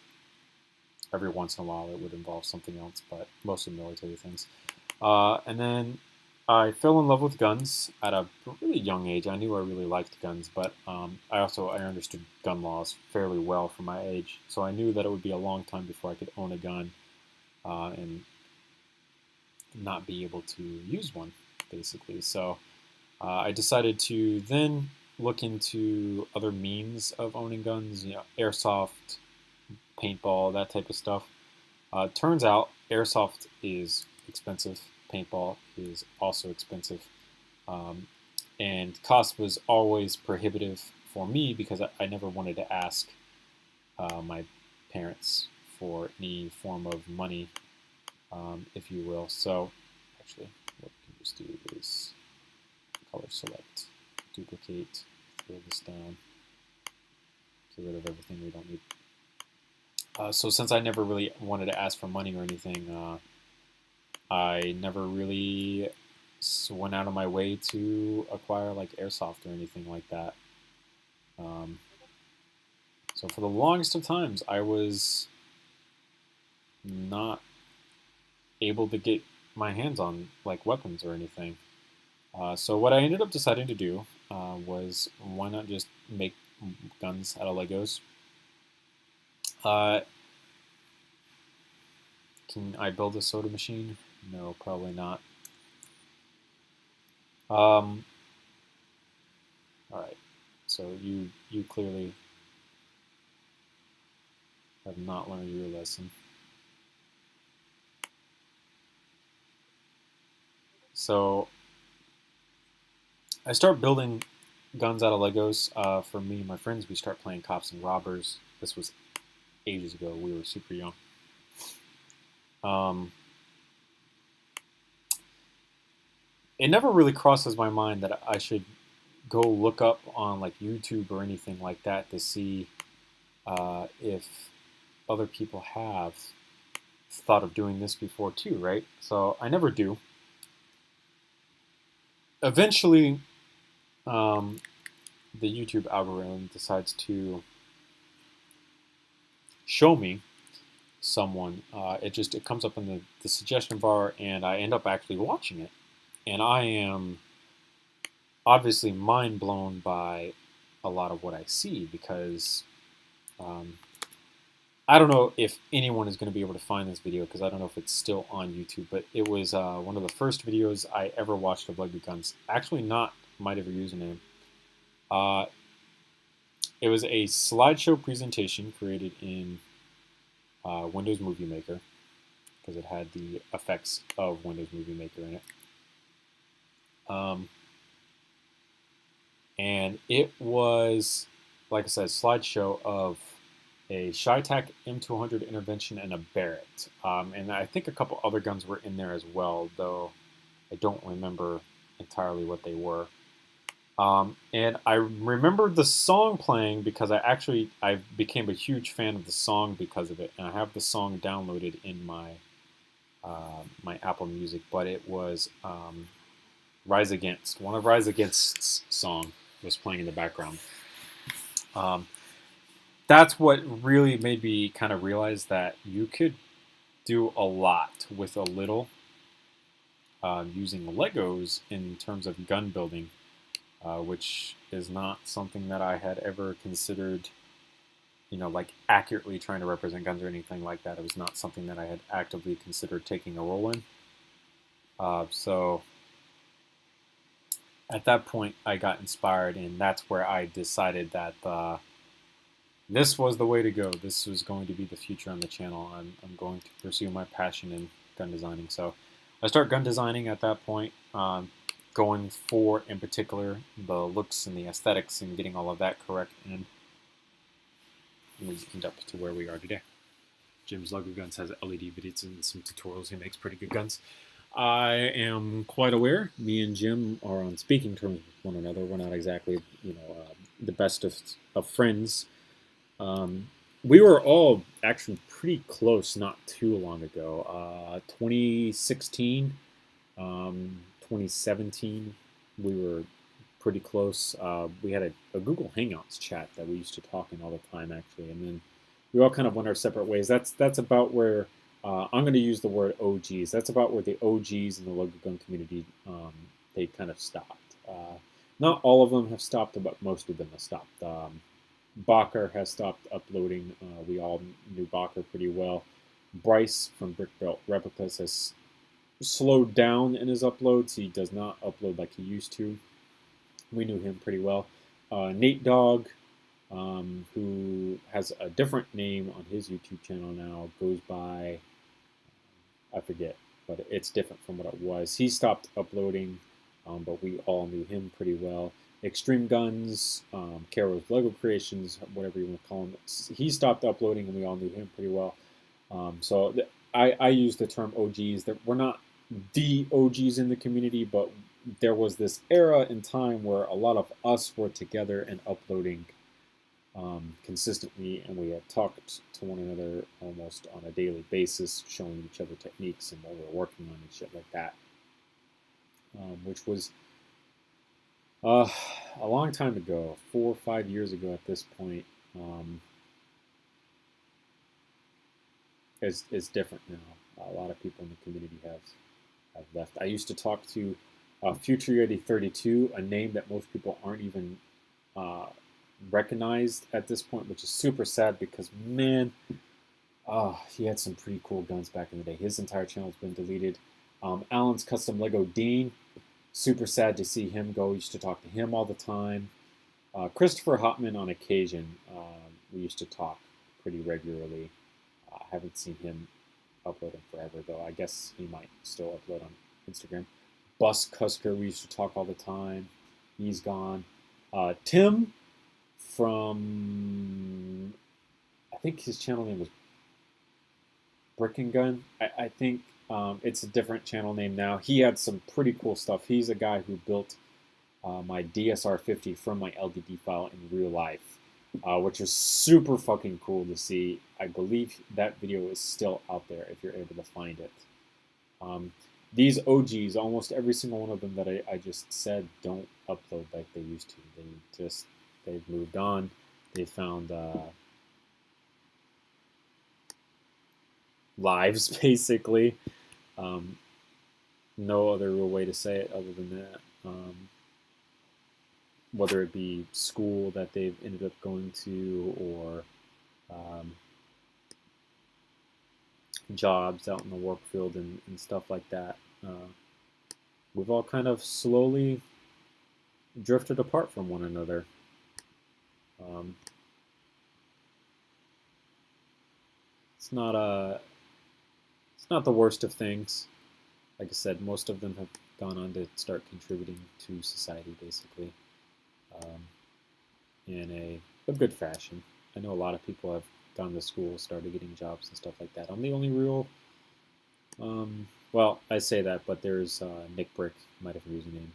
Speaker 2: Every once in a while it would involve something else, but mostly military things. And then I fell in love with guns at a really young age. I knew I really liked guns, but I understood gun laws fairly well for my age, so I knew that it would be a long time before I could own a gun and not be able to use one, basically. So I decided to then look into other means of owning guns, airsoft, paintball, that type of stuff. Turns out airsoft is expensive. Paintball is also expensive. And cost was always prohibitive for me because I never wanted to ask my parents for any form of money, if you will. So actually, what we can just do is color select, duplicate, throw this down, get rid of everything we don't need. So since I never really wanted to ask for money or anything, I never really went out of my way to acquire like airsoft or anything like that. So for the longest of times, I was not able to get my hands on like weapons or anything. So what I ended up deciding to do was why not just make guns out of Legos. Can I build a soda machine? No, probably not. All right, so you clearly have not learned your lesson. So I start building guns out of Legos. For me and my friends, we start playing cops and robbers. This was ages ago. We were super young. It never really crosses my mind that I should go look up on like YouTube or anything like that to see if other people have thought of doing this before too, right? So I never do. Eventually, the YouTube algorithm decides to show me someone. It comes up in the suggestion bar, and I end up actually watching it. And I am obviously mind blown by a lot of what I see because I don't know if anyone is going to be able to find this video because I don't know if it's still on YouTube, but it was one of the first videos I ever watched of Lego Guns. Actually not my ever username. It was a slideshow presentation created in Windows Movie Maker because it had the effects of Windows Movie Maker in it. And it was, like I said, a slideshow of a Shytac M200 intervention and a Barrett. And I think a couple other guns were in there as well, though I don't remember entirely what they were. And I remembered the song playing because I became a huge fan of the song because of it, and I have the song downloaded in my my Apple Music. But it was Rise Against. One of Rise Against's song was playing in the background. That's what really made me kind of realize that you could do a lot with a little using Legos in terms of gun building. Which is not something that I had ever considered you know, like accurately trying to represent guns or anything like that. It was not something that I had actively considered taking a role in. So at that point, I got inspired, and that's where I decided that this was the way to go. This was going to be the future on the channel. I'm going to pursue my passion in gun designing. So I start gun designing at that point, going for, in particular, the looks and the aesthetics and getting all of that correct. And we end up to where we are today. Jim's Lego Guns has LED videos and some tutorials. He makes pretty good guns. I am quite aware me and Jim are on speaking terms with one another. We're not exactly, the best of friends. We were all actually pretty close not too long ago. 2016, 2017, we were pretty close. We had a Google Hangouts chat that we used to talk in all the time, actually, and then we all kind of went our separate ways. That's about where I'm going to use the word OGs. That's about where the OGs in the Lego gun community they kind of stopped. Not all of them have stopped, but most of them have stopped. Bwawker has stopped uploading. We all knew Bwawker pretty well. Bryce from Brickbuilt Replicas has slowed down in his uploads. He does not upload like he used to. We knew him pretty well. Nate Dogg, who has a different name on his YouTube channel now, goes by, I forget, but it's different from what it was. He stopped uploading, but we all knew him pretty well. Extreme Guns, Caro's Lego Creations, whatever you want to call him, he stopped uploading, and we all knew him pretty well. So I use the term OGs. That we're not the OGs in the community, but there was this era in time where a lot of us were together and uploading consistently, and we had talked to one another almost on a daily basis, showing each other techniques and what we were working on and shit like that, which was a long time ago, 4 or 5 years ago at this point. Is different now. A lot of people in the community have left. I used to talk to Future Yeti 32, a name that most people aren't even recognized at this point, which is super sad because, man, he had some pretty cool guns back in the day. His entire channel's been deleted. Alan's Custom Lego Dean, super sad to see him go. We used to talk to him all the time. Christopher Hopman on occasion. We used to talk pretty regularly. I haven't seen him upload in forever, though. I guess he might still upload on Instagram. Busk Husker, we used to talk all the time. He's gone. Tim from, I think his channel name was Brick and Gun. I think it's a different channel name now. He had some pretty cool stuff. He's a guy who built my DSR-50 from my LDD file in real life, which is super fucking cool to see. I believe that video is still out there if you're able to find it. These OGs, almost every single one of them that I just said, don't upload like they used to. They've moved on. They found lives, basically. No other real way to say it other than that. Whether it be school that they've ended up going to, or jobs out in the work field and stuff like that. We've all kind of slowly drifted apart from one another. It's not the worst of things. Like I said, most of them have gone on to start contributing to society, basically, in a good fashion. I know a lot of people have gone to school, started getting jobs and stuff like that. I'm the only real, well, I say that, but there's Nick Brick, might have a username,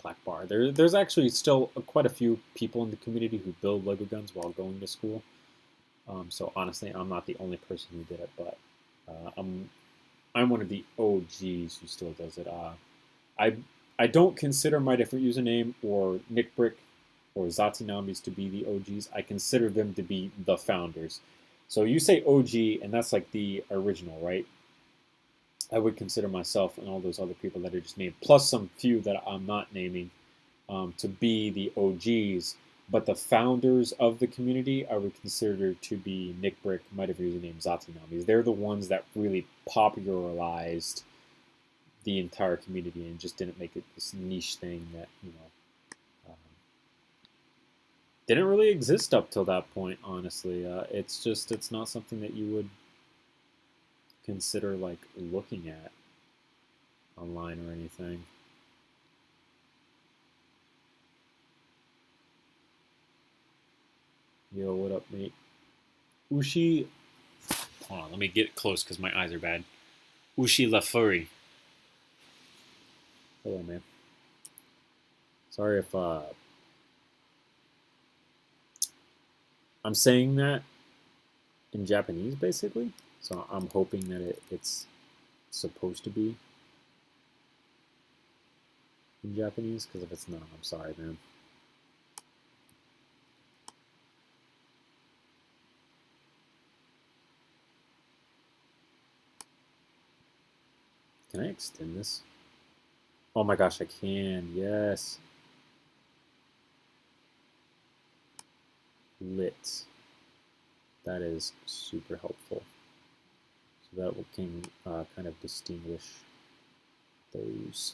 Speaker 2: Black Bar. There's actually still quite a few people in the community who build Lego guns while going to school. So honestly, I'm not the only person who did it, but I'm one of the OGs who still does it. I don't consider my different username or Nick Brick or Zatinamis to be the OGs. I consider them to be the founders. So you say OG, and that's like the original, right? I would consider myself and all those other people that I just named, plus some few that I'm not naming, to be the OGs. but the founders of the community I would consider to be Nick Brick, might have used the name Zatsunami. They're the ones that really popularized the entire community and just didn't make it this niche thing that, you know, didn't really exist up till that point, honestly. It's not something that you would consider like looking at online or anything. Yo, what up, mate? Ushi, hold on, let me get close because my eyes are bad. Ushi LaFurry. Hello, man. Sorry if I'm saying that in Japanese, basically. So I'm hoping that it's supposed to be in Japanese, because if it's not, I'm sorry, man. Can I extend this? Oh my gosh, I can. Yes. Lit. That is super helpful. So that can kind of distinguish those.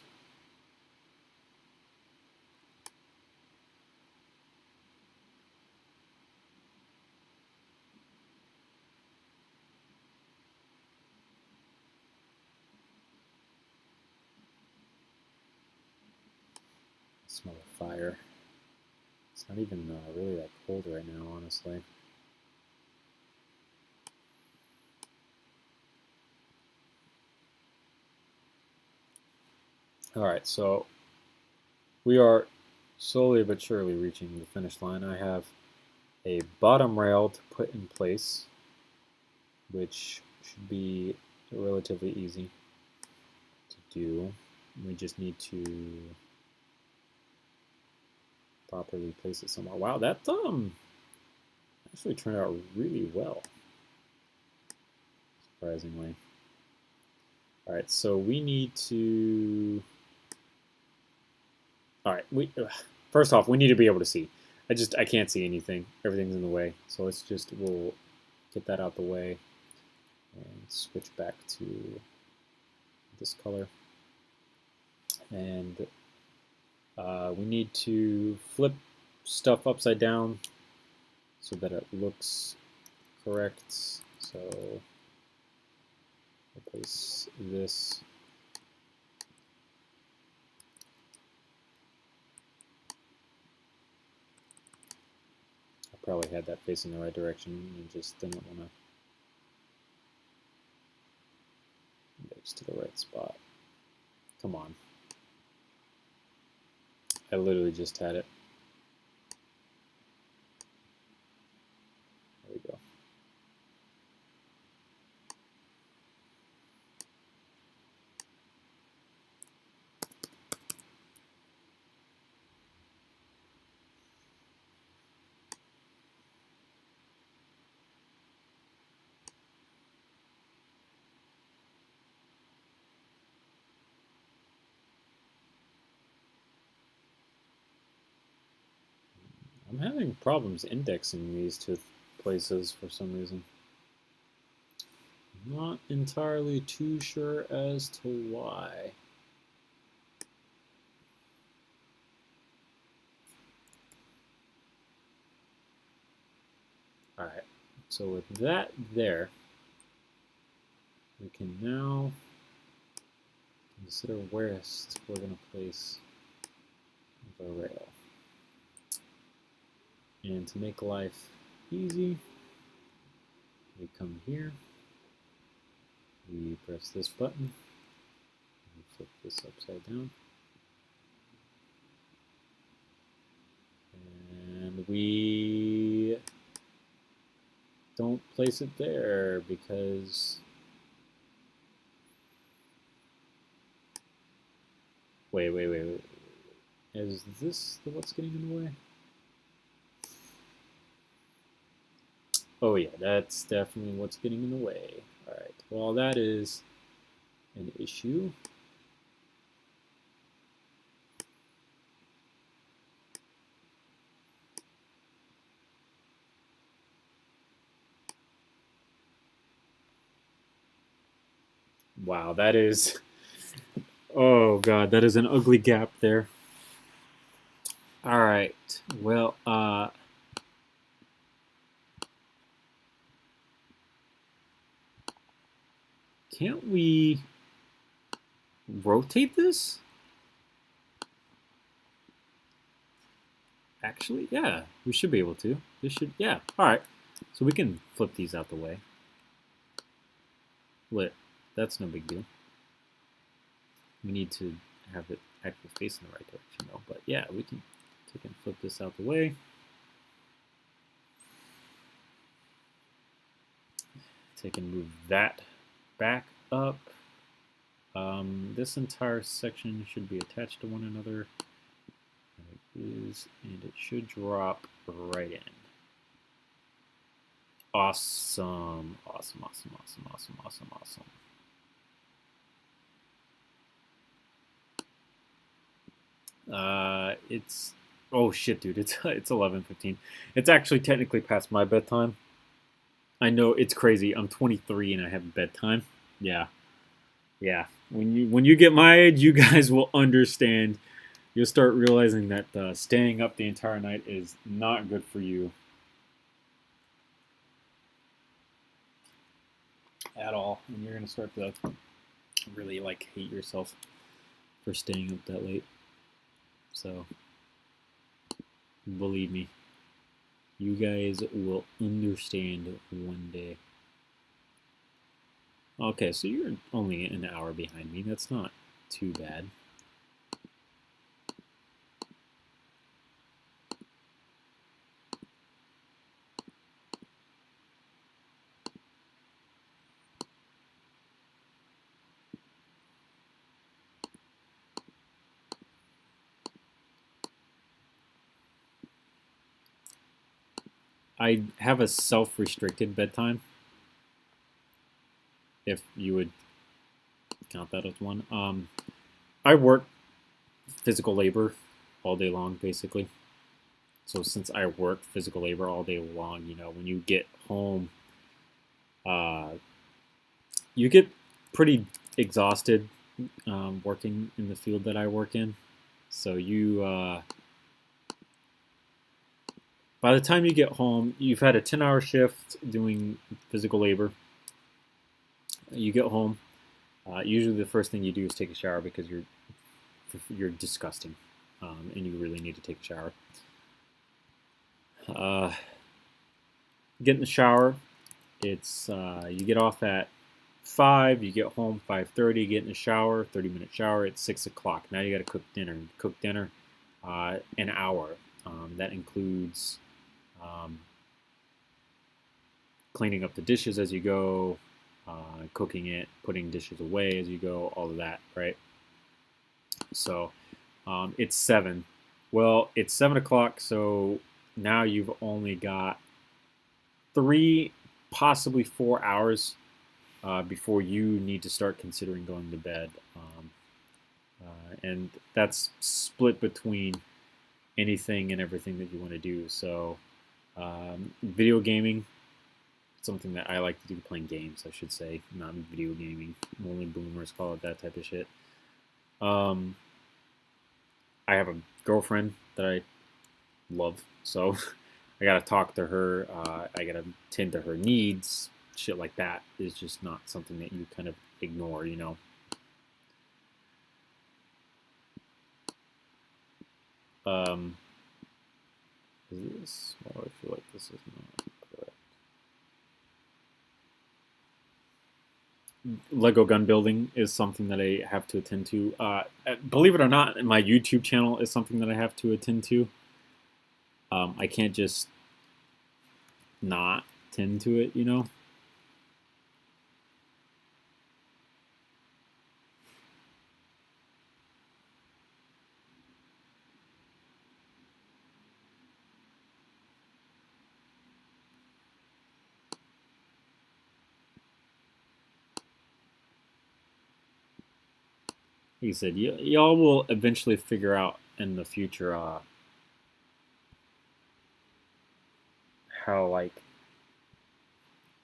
Speaker 2: Smell of fire. It's not even really that cold right now, honestly. All right, so we are slowly but surely reaching the finish line. I have a bottom rail to put in place, which should be relatively easy to do. We just need to properly place it somewhere. Wow, that actually turned out really well, surprisingly. All right, so we need to. All right, first off, we need to be able to see. I can't see anything. Everything's in the way. So we'll get that out the way and switch back to this color. And we need to flip stuff upside down so that it looks correct. So replace this. I probably had that facing the right direction and just didn't want to mix to the right spot. Come on. I literally just had it. There we go. I'm having problems indexing these two places for some reason. Not entirely too sure as to why. All right, so with that there, we can now consider where we're going to place the rail. And to make life easy, we come here, we press this button, we flip this upside down, and we don't place it there because wait. Is this what's getting in the way? Oh yeah, that's definitely what's getting in the way. All right, well that is an issue.
Speaker 1: Wow, that is... Oh, God, that is an ugly gap there. All right. Well, can't we rotate this? Actually, yeah, we should be able to. This should, yeah. All right. So we can flip these out the way. Lit. That's no big deal. We need to have it actually face in the right direction, though. But yeah, we can take and flip this out the way. Take and move that back up. This entire section should be attached to one another. It is, and it should drop right in. Awesome, awesome, awesome, awesome, awesome, awesome, awesome. It's, oh shit, dude, it's 11:15. It's actually technically past my bedtime. I know it's crazy. I'm 23 and I have bedtime. Yeah, yeah. When you get my age, you guys will understand. You'll start realizing that staying up the entire night is not good for you at all, and you're gonna start to really like hate yourself for staying up that late. So believe me, you guys will understand one day. Okay, so you're only an hour behind me. That's not too bad. I have a self-restricted bedtime, if you would count that as one. I work physical labor all day long, basically. So since I work physical labor all day long, you know, when you get home, you get pretty exhausted working in the field that I work in. So you, by the time you get home, you've had a 10-hour shift doing physical labor. You get home. Usually the first thing you do is take a shower because you're disgusting, and you really need to take a shower. Get in the shower. It's you get off at 5. You get home 5:30. Get in the shower. 30-minute shower. It's 6 o'clock. Now you got to cook dinner. Cook dinner an hour. That includes cleaning up the dishes as you go, cooking it, putting dishes away as you go, all of that, right? So it's 7. Well, it's 7 o'clock, so now you've only got 3, possibly 4 hours before you need to start considering going to bed. And that's split between anything and everything that you want to do. So video gaming, something that I like to do, playing games, I should say, not video gaming. Only boomers call it that type of shit. I have a girlfriend that I love, so I gotta talk to her. I gotta tend to her needs. Shit like that is just not something that you kind of ignore, you know. Is this? Oh, I feel like this is not correct. Lego gun building is something that I have to attend to. Believe it or not, my YouTube channel is something that I have to attend to. I can't just not tend to it, you know. Like I said, y'all will eventually figure out in the future how like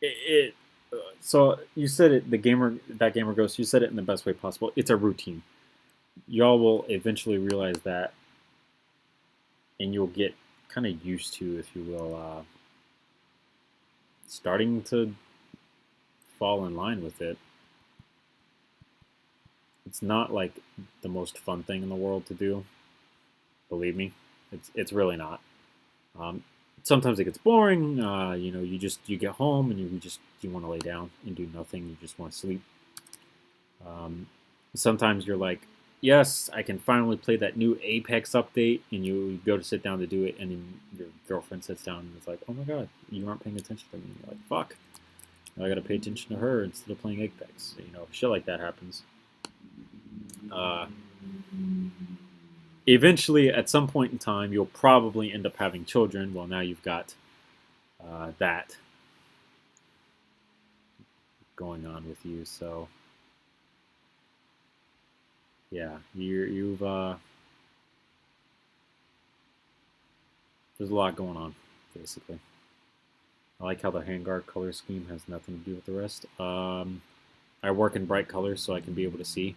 Speaker 1: it So you said it, that gamer ghost. You said it in the best way possible. It's a routine. Y'all will eventually realize that, and you'll get kind of used to, if you will, starting to fall in line with it. It's not like the most fun thing in the world to do. Believe me, it's really not. Sometimes it gets boring. You know, you get home and you want to lay down and do nothing. You just want to sleep. Sometimes you're like, yes, I can finally play that new Apex update, and you go to sit down to do it, and then your girlfriend sits down and it's like, oh my god, you aren't paying attention to me. And you're like, fuck, now I gotta pay attention to her instead of playing Apex. So, you know, shit like that happens. Eventually, at some point in time, you'll probably end up having children. Well, now you've got that going on with you, so yeah, you've there's a lot going on, basically. I like how the handguard color scheme has nothing to do with the rest. I work in bright colors, so I can be able to see.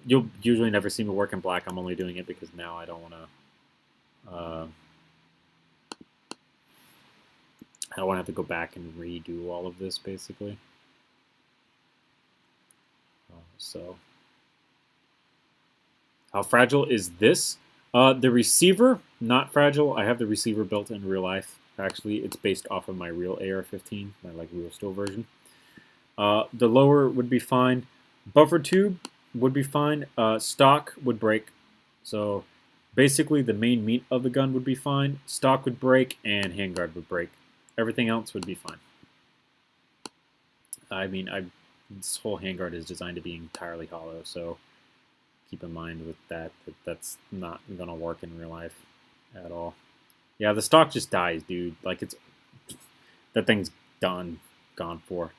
Speaker 1: You'll usually never see me work in black. I'm only doing it because now I don't want to. I don't want to have to go back and redo all of this, basically. So, how fragile is this? The receiver, not fragile. I have the receiver built in real life. Actually, it's based off of my real AR-15, my like real steel version. The lower would be fine. Buffer tube would be fine. Stock would break. So basically the main meat of the gun would be fine. Stock would break and handguard would break. Everything else would be fine. I mean, this whole handguard is designed to be entirely hollow, so keep in mind with that that's not going to work in real life at all. Yeah, the stock just dies, dude. Like, that thing's gone for.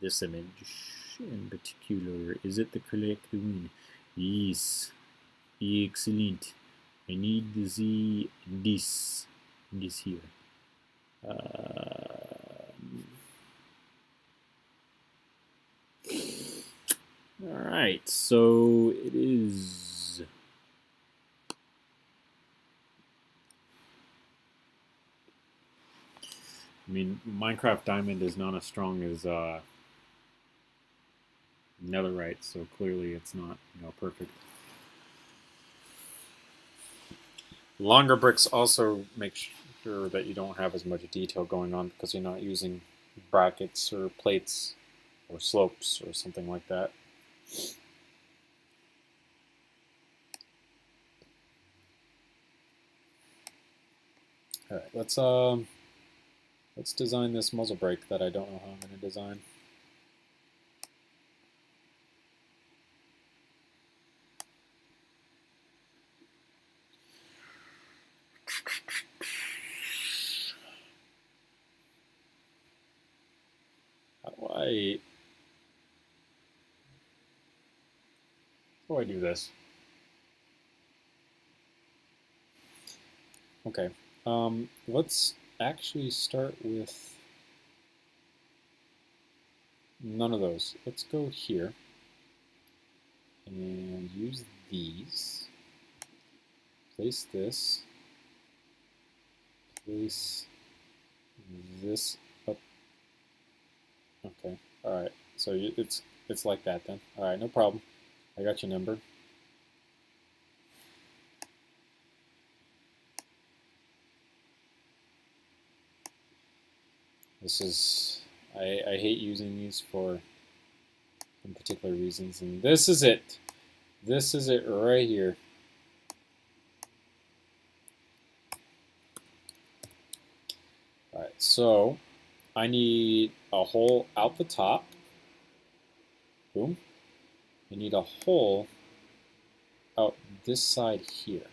Speaker 1: This image in particular, is it the correct one? Yes, excellent. I need this here. All right, so it is. I mean, Minecraft Diamond is not as strong as Netherite, so clearly it's not, you know, perfect. Longer bricks also make sure that you don't have as much detail going on because you're not using brackets or plates or slopes or something like that. All right, let's design this muzzle brake that I don't know how I'm going to design. How do I do this? Okay, let's actually start with none of those. Let's go here and use these. Place this. Place this up. Okay, all right. So it's like that then. All right, no problem. I got your number. This is, I hate using these for particular reasons, and this is it. This is it right here. All right, so I need a hole out the top. Boom. I need a hole out this side here.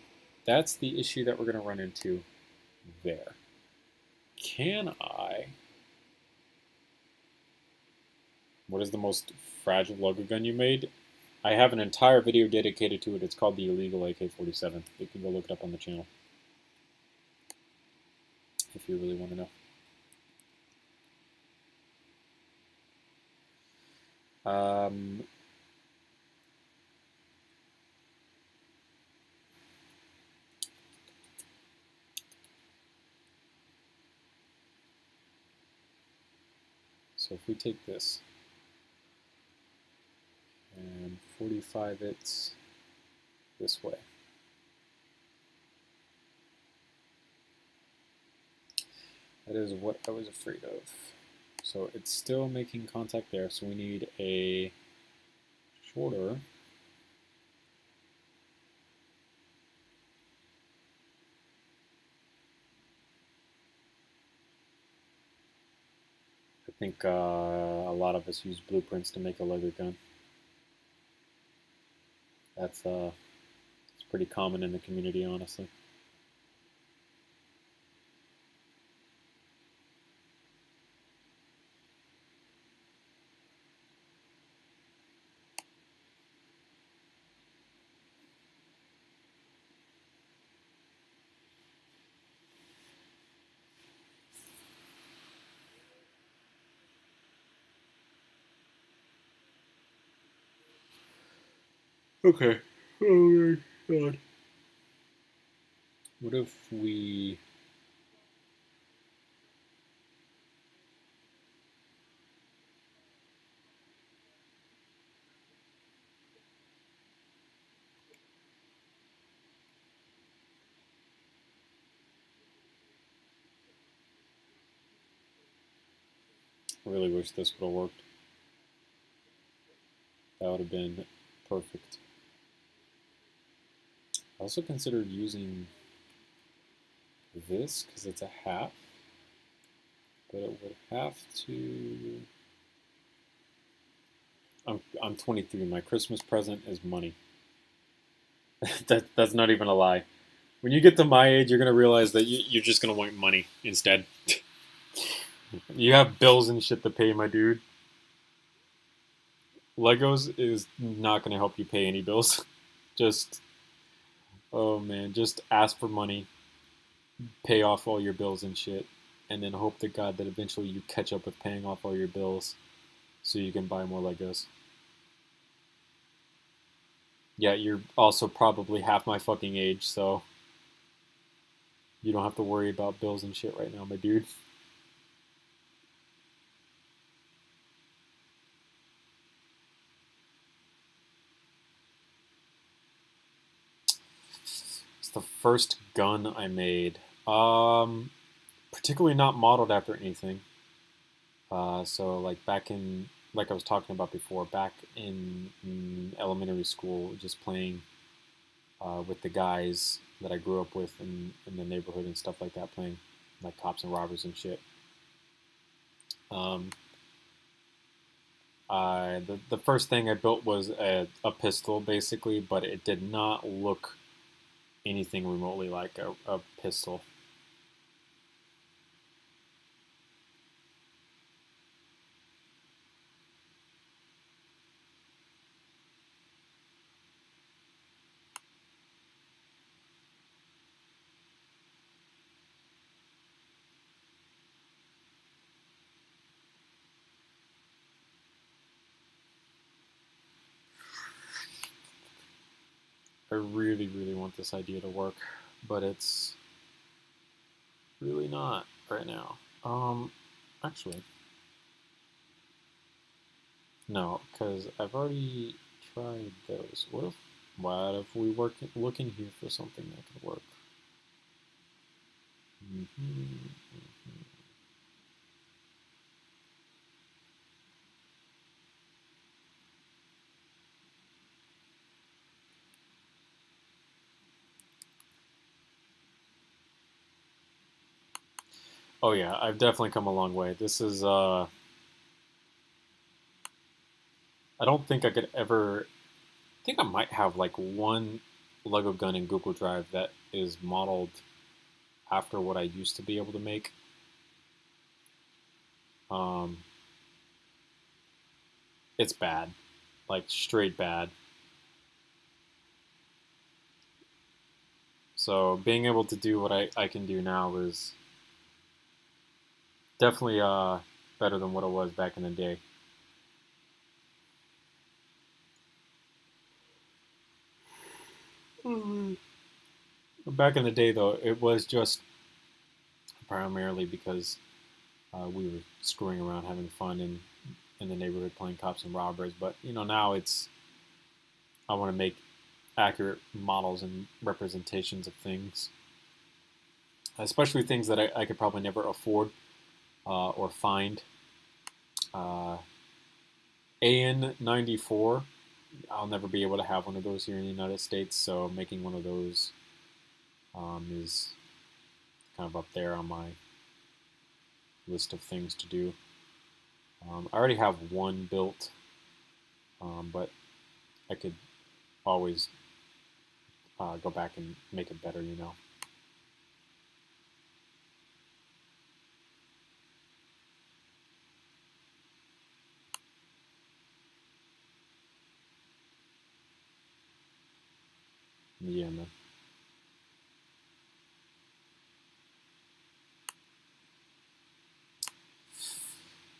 Speaker 1: That's the issue that we're going to run into there. Can I? What is the most fragile LegoGun you made? I have an entire video dedicated to it. It's called the Illegal AK-47. You can go look it up on the channel if you really want to know.
Speaker 2: Um, so if we take this and 45 it this way. That is what I was afraid of. So it's still making contact there, so we need a shorter I think a lot of us use blueprints to make a Lego gun. It's pretty common in the community, honestly. Okay. Oh my god. What if we... I really wish this would have worked. That would have been perfect. I also considered using this because it's a half, but it would have to... I'm 23. My Christmas present is money. That's not even a lie. When you get to my age, you're gonna realize that you're just gonna want money instead. You have bills and shit to pay, my dude. Legos is not gonna help you pay any bills. Just, oh man, just ask for money, pay off all your bills and shit, and then hope to God that eventually you catch up with paying off all your bills so you can buy more Legos. Yeah, you're also probably half my fucking age, so you don't have to worry about bills and shit right now, my dude. It's the first gun I made. Particularly not modeled after anything. So like back in, like I was talking about before, back in elementary school, just playing with the guys that I grew up with in the neighborhood and stuff like that, playing like cops and robbers and shit. The first thing I built was a pistol, basically, but it did not look anything remotely like a pistol. I really, really want this idea to work, but it's really not right now. Actually, no, because I've already tried those. What if we look in here for something that could work? Oh yeah, I've definitely come a long way. This is, I don't think I could ever, I think I might have like one Lego gun in Google Drive that is modeled after what I used to be able to make. It's bad, like straight bad. So being able to do what I can do now is definitely better than what it was back in the day. Back in the day, though, it was just primarily because we were screwing around, having fun in the neighborhood, playing cops and robbers. But you know, now it's I want to make accurate models and representations of things, especially things that I could probably never afford or find. AN-94, I'll never be able to have one of those here in the United States, so making one of those is kind of up there on my list of things to do. I already have one built, but I could always go back and make it better, you know. Yeah, man.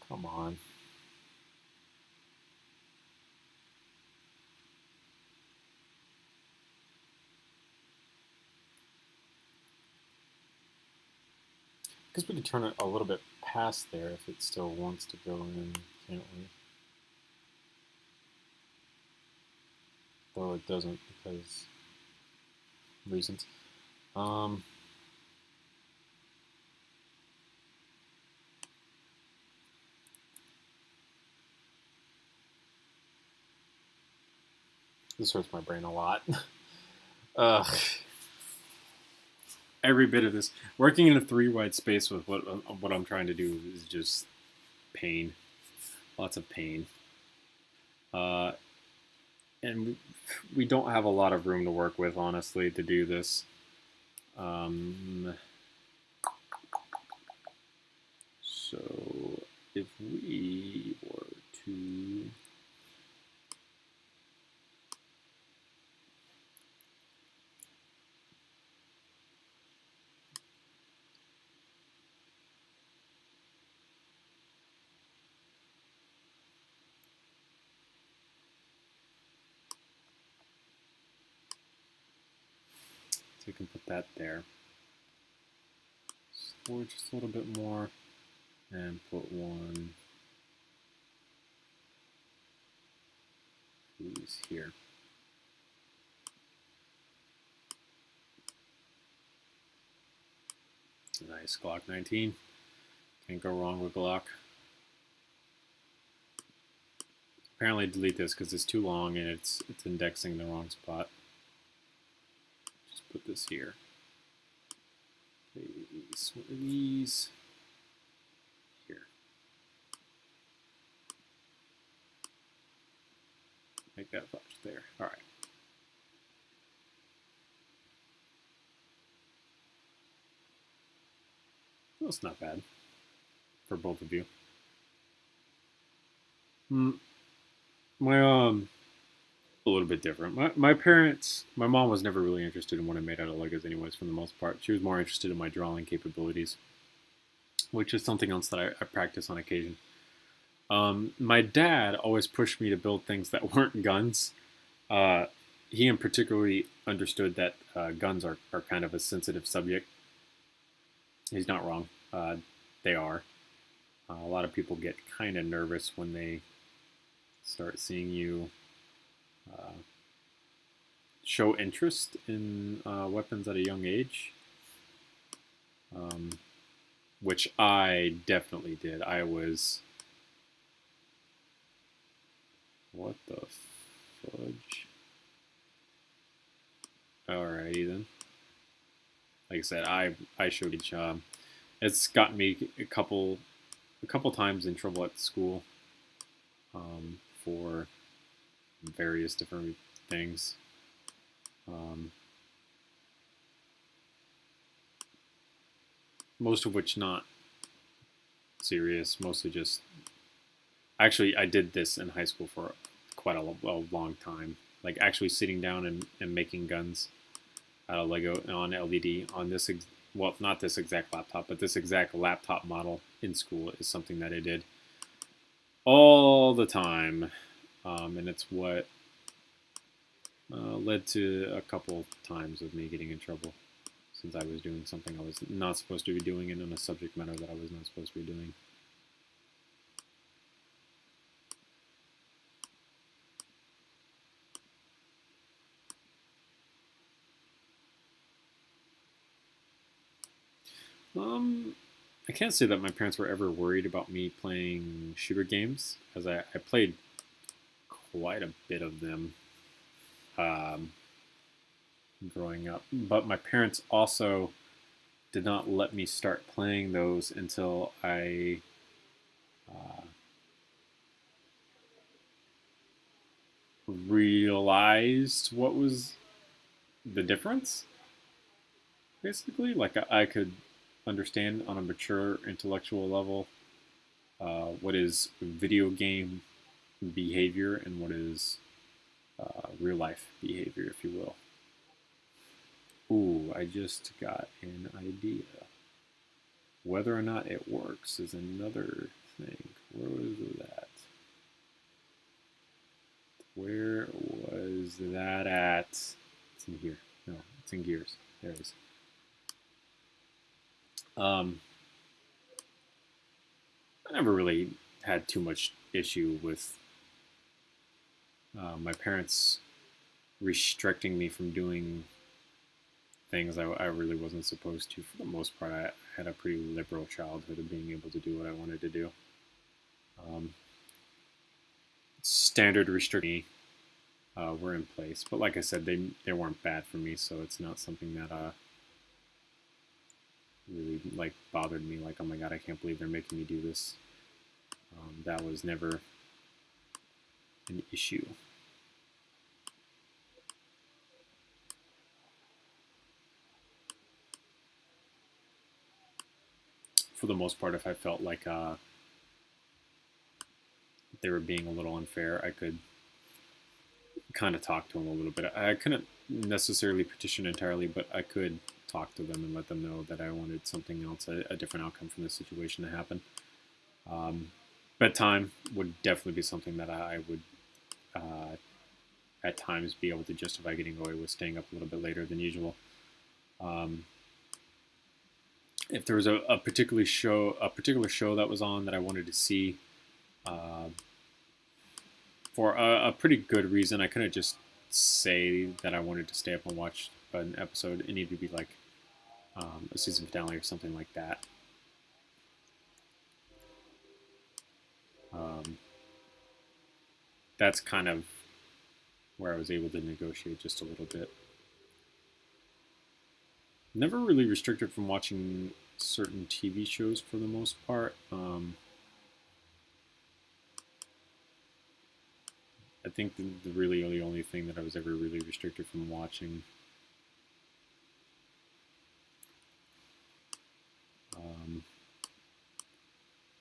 Speaker 2: Come on. I guess we could turn it a little bit past there if it still wants to go in, can't we? Though it doesn't because reasons. This hurts my brain a lot. Every bit of this. Working in a 3 wide space with what I'm trying to do is just pain. Lots of pain. And we don't have a lot of room to work with, honestly, to do this. So if we were to... So we can put that there. Store just a little bit more and put one of these here. Nice Glock 19. Can't go wrong with Glock. Apparently delete this because it's too long and it's indexing the wrong spot. Just put this here. Place one of these here. Make that flash there. All right. That's not bad for both of you. A little bit different. My parents, my mom was never really interested in what I made out of Legos anyways, for the most part. She was more interested in my drawing capabilities, which is something else that I practice on occasion. My dad always pushed me to build things that weren't guns. He in particularly understood that guns are kind of a sensitive subject. He's not wrong. They are. A lot of people get kind of nervous when they start seeing you show interest in weapons at a young age, which I definitely did. I was... What the fudge? Alrighty then. Like I said, I showed each. It's gotten me a couple times in trouble at school for various different things. Most of which not serious. Mostly just. Actually, I did this in high school for quite a long time. Like actually sitting down and making guns out of Lego on LED on this, well, not this exact laptop, but this exact laptop model in school is something that I did all the time. And it's what led to a couple times of me getting in trouble, since I was doing something I was not supposed to be doing and in a subject matter that I was not supposed to be doing. I can't say that my parents were ever worried about me playing shooter games, as I played quite a bit of them growing up. But my parents also did not let me start playing those until I realized what was the difference, basically. Like, I could understand on a mature intellectual level what is video game behavior and what is real life behavior, if you will. Ooh, I just got an idea. Whether or not it works is another thing. Where was that? Where was that at? It's in here. No, it's in gears. There it is. I never really had too much issue with my parents restricting me from doing things I really wasn't supposed to. For the most part, I had a pretty liberal childhood of being able to do what I wanted to do. Standard restrictions were in place, but like I said, they weren't bad for me, so it's not something that really like bothered me. Like, oh my god, I can't believe they're making me do this. That was never an issue. For the most part, if I felt like they were being a little unfair, I could kind of talk to them a little bit. I couldn't necessarily petition entirely, but I could talk to them and let them know that I wanted something else, a different outcome from this situation to happen. Bedtime would definitely be something that I would at times be able to justify getting away with staying up a little bit later than usual. If there was a particular show that was on that I wanted to see, for a pretty good reason, I couldn't just say that I wanted to stay up and watch an episode. It needed to be like a season finale or something like that. That's kind of where I was able to negotiate just a little bit. Never really restricted from watching certain TV shows for the most part. I think the really only thing that I was ever really restricted from watching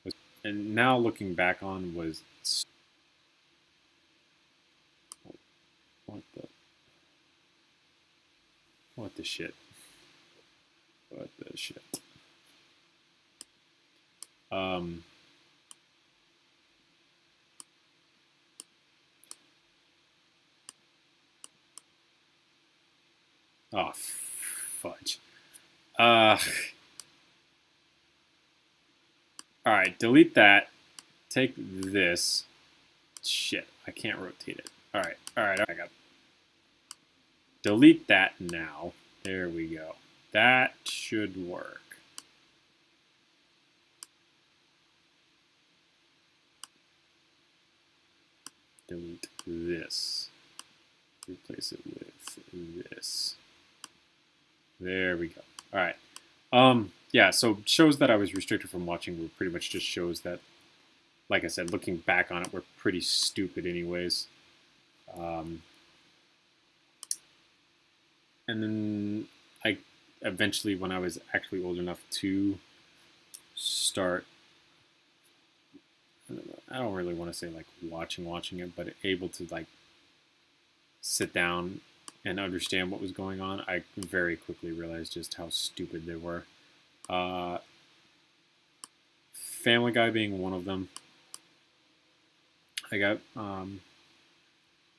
Speaker 2: was, and now looking back on, was what the shit. What the shit. Oh, fudge. Alright, delete that. Take this. Shit, I can't rotate it. Alright, I got it. Delete that now. There we go. That should work. Delete this. Replace it with this. There we go. All right. Yeah, so shows that I was restricted from watching were pretty much just shows that, like I said, looking back on it, were pretty stupid anyways. And then I eventually, when I was actually old enough to start, I don't really want to say like watching it, but able to like sit down and understand what was going on, I very quickly realized just how stupid they were. Family Guy being one of them. I got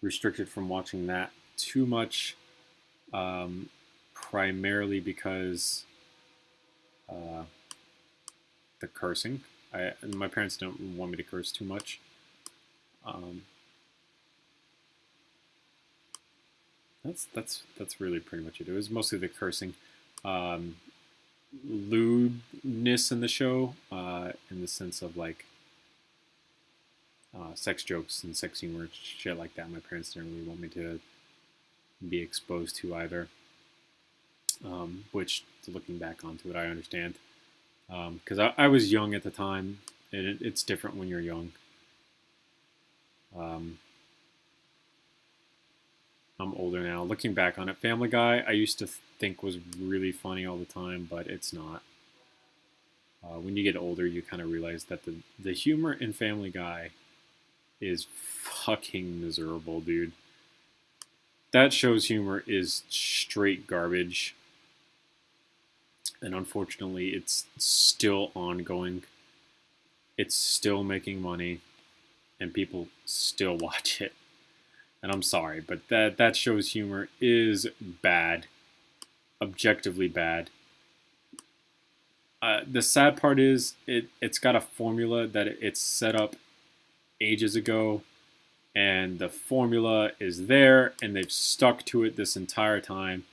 Speaker 2: restricted from watching that too much, primarily because the cursing. My parents don't want me to curse too much. That's really pretty much it. It was mostly the cursing. Lewdness in the show, in the sense of like sex jokes and sex humor, shit like that. My parents didn't really want me to be exposed to either. Which, looking back onto it, I understand. Because I was young at the time, and it's different when you're young. I'm older now. Looking back on it, Family Guy, I used to think was really funny all the time, but it's not. When you get older, you kind of realize that the humor in Family Guy is fucking miserable, dude. That show's humor is straight garbage. And unfortunately, it's still ongoing. It's still making money. And people still watch it. And I'm sorry, but that show's humor is bad. Objectively bad. The sad part is it's got a formula that it's set up ages ago. And the formula is there, and they've stuck to it this entire time.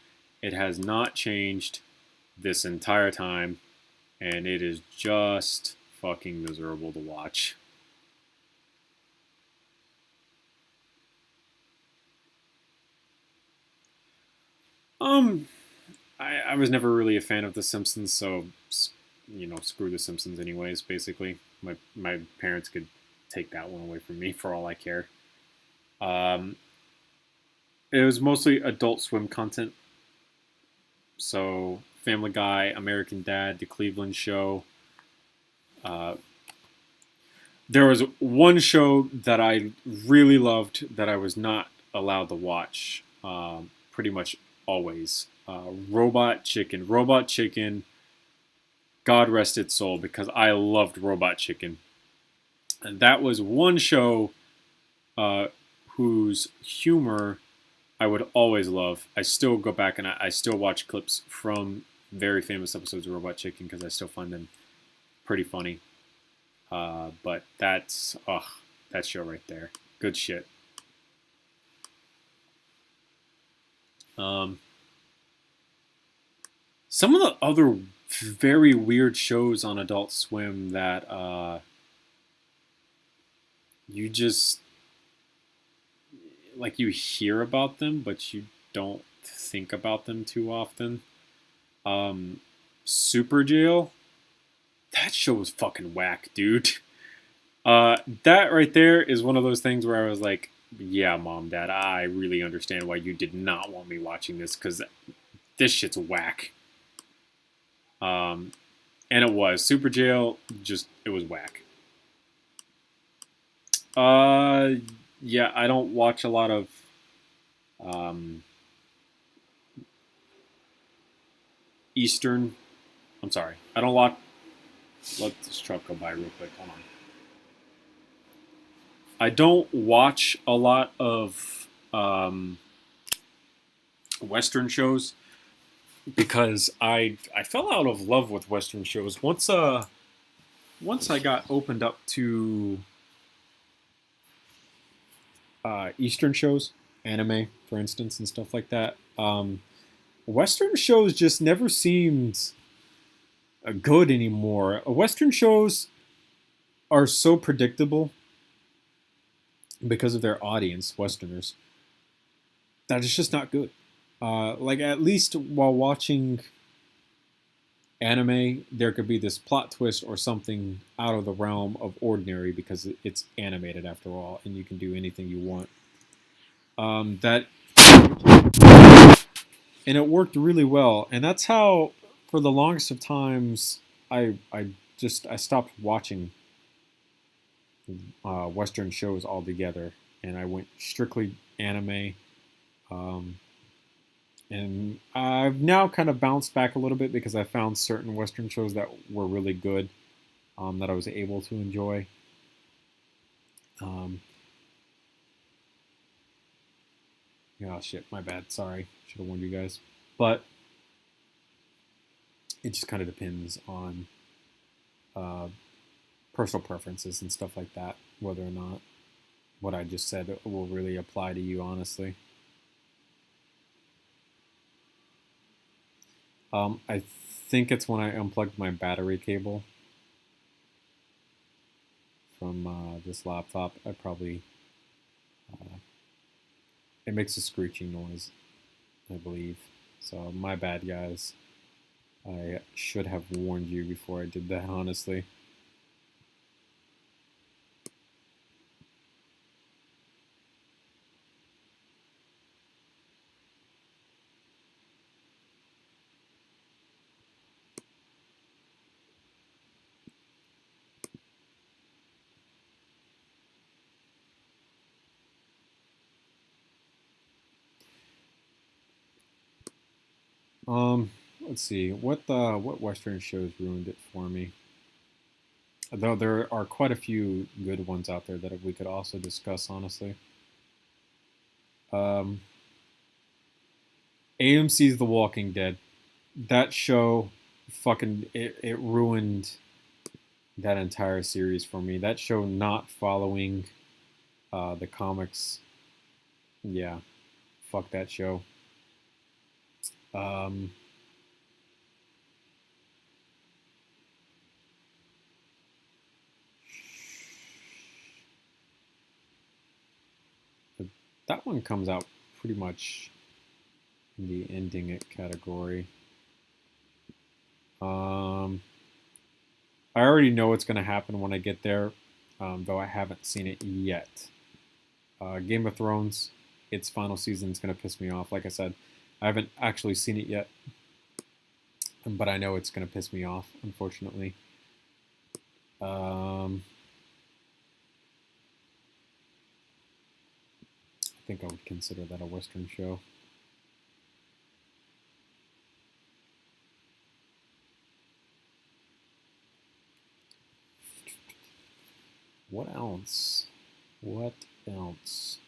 Speaker 2: It has not changed this entire time. And it is just fucking miserable to watch. I was never really a fan of The Simpsons, so, you know, screw The Simpsons anyways, basically. My parents could take that one away from me for all I care. It was mostly Adult Swim content. So, Family Guy, American Dad, The Cleveland Show. There was one show that I really loved that I was not allowed to watch pretty much always. Robot Chicken. Robot Chicken, God rest its soul, because I loved Robot Chicken. And that was one show whose humor I would always love. I still go back and I still watch clips from very famous episodes of Robot Chicken because I still find them pretty funny. But that's, that show right there. Good shit. Some of the other very weird shows on Adult Swim that you just, like, you hear about them, but you don't think about them too often. Super Jail. That show was fucking whack, dude. That right there is one of those things where I was like, yeah, Mom, Dad, I really understand why you did not want me watching this, because this shit's whack. And it was. Super Jail, just, it was whack. Yeah, I don't watch a lot of Eastern. I'm sorry. I don't watch. Let this truck go by real quick. Hold on. I don't watch a lot of Western shows because I fell out of love with Western shows once I got opened up to Eastern shows, anime, for instance, and stuff like that. Western shows just never seemed good anymore. Western shows are so predictable because of their audience, Westerners, that it's just not good. Like, at least while watching anime, there could be this plot twist or something out of the realm of ordinary because it's animated after all, and you can do anything you want. And it worked really well, and that's how, for the longest of times, I stopped watching Western shows altogether, and I went strictly anime. And I've now kind of bounced back a little bit because I found certain Western shows that were really good, that I was able to enjoy. Oh shit, my bad. Sorry, should have warned you guys. But it just kind of depends on personal preferences and stuff like that, whether or not what I just said will really apply to you, honestly. I think it's when I unplugged my battery cable from this laptop. I probably it makes a screeching noise, I believe. So my bad, guys. I should have warned you before I did that, honestly. Let's see. What Western shows ruined it for me? Though there are quite a few good ones out there that we could also discuss, honestly. AMC's The Walking Dead. That show, fucking, it ruined that entire series for me. That show not following the comics, yeah, fuck that show. That one comes out pretty much in the ending it category. I already know what's going to happen when I get there, though I haven't seen it yet. Game of Thrones, its final season is going to piss me off. Like I said, I haven't actually seen it yet, but I know it's going to piss me off, unfortunately. I think I would consider that a Western show. What else? What else?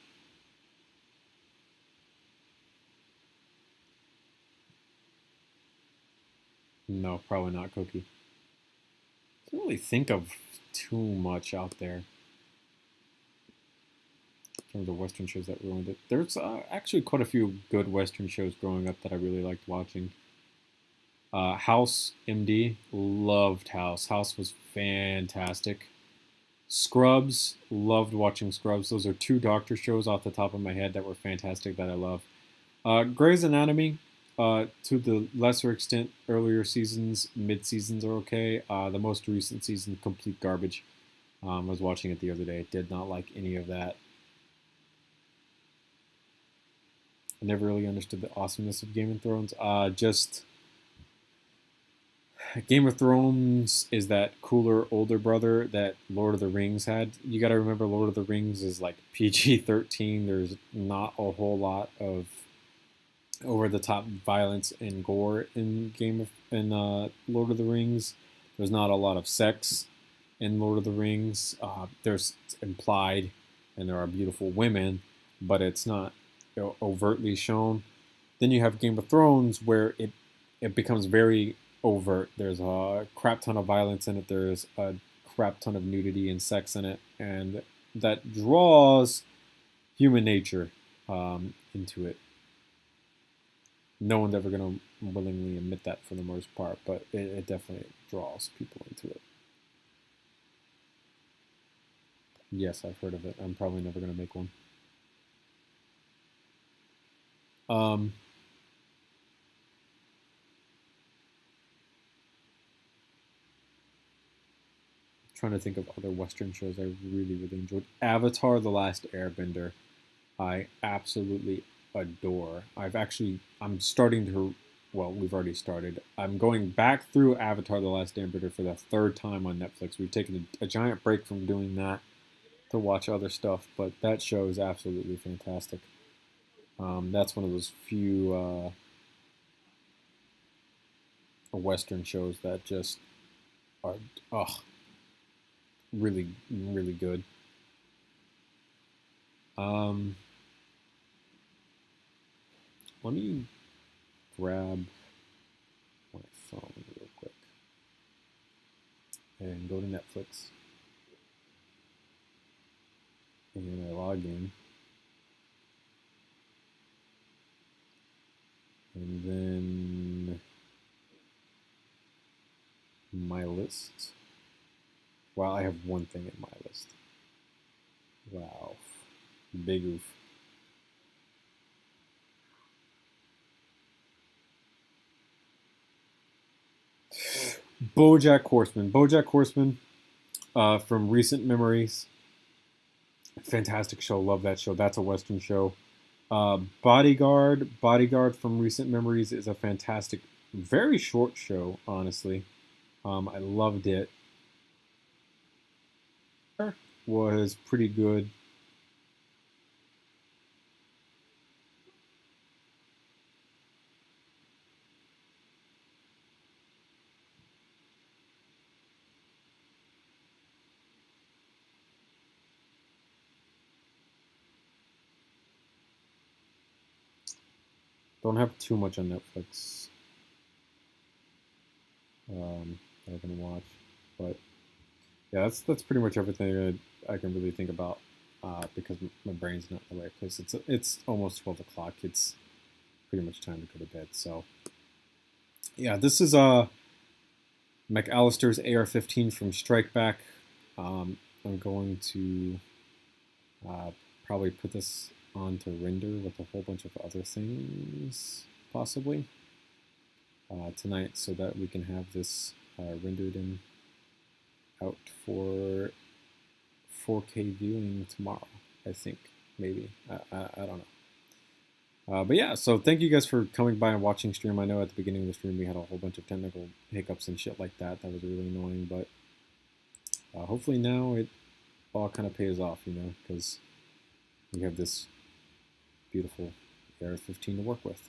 Speaker 2: No, probably not Cookie. I can't really think of too much out there. Some of the Western shows that ruined it. There's actually quite a few good Western shows growing up that I really liked watching. House MD, loved House. House was fantastic. Scrubs, loved watching Scrubs. Those are two doctor shows off the top of my head that were fantastic that I love. Grey's Anatomy, to the lesser extent, earlier seasons, mid-seasons are okay. The most recent season, complete garbage. I was watching it the other day. Did not like any of that. I never really understood the awesomeness of Game of Thrones. Just Game of Thrones is that cooler older brother that Lord of the Rings had. You got to remember, Lord of the Rings is like PG-13. There's not a whole lot of over-the-top violence and gore in Lord of the Rings. There's not a lot of sex in Lord of the Rings. There's implied, and there are beautiful women, but it's not overtly shown. Then you have Game of Thrones, where it becomes very overt. There's a crap ton of violence in it. There's a crap ton of nudity and sex in it, and that draws human nature into it. No one's ever going to willingly admit that for the most part, but it definitely draws people into it. Yes, I've heard of it. I'm probably never going to make one. Trying to think of other Western shows I really, really enjoyed. Avatar: The Last Airbender, I absolutely adore. I'm starting to, well, we've already started. I'm going back through Avatar: The Last Airbender for the third time on Netflix. We've taken a giant break from doing that to watch other stuff, but that show is absolutely fantastic. That's one of those few Western shows that just are, really, really good. let me grab my phone real quick and go to Netflix. And I log in. And then my list. Wow, I have one thing in my list. Wow. Big oof. BoJack Horseman. BoJack Horseman from recent memories. Fantastic show. Love that show. That's a Western show. Bodyguard from recent memories is a fantastic, very short show, honestly. I loved it. Was pretty good. Don't have too much on Netflix that I can watch, but yeah, that's pretty much everything I can really think about because my brain's not in the right place. It's almost 12 o'clock. It's pretty much time to go to bed. So yeah, this is McAllister's AR-15 from Strike Back. I'm going to probably put this on to render with a whole bunch of other things, possibly, tonight, so that we can have this rendered and out for 4K viewing tomorrow, I think, maybe. I don't know. But yeah, so thank you guys for coming by and watching stream. I know at the beginning of the stream we had a whole bunch of technical hiccups and shit like that. That was really annoying, but hopefully now it all kind of pays off, you know, because we have this beautiful AR-15 to work with.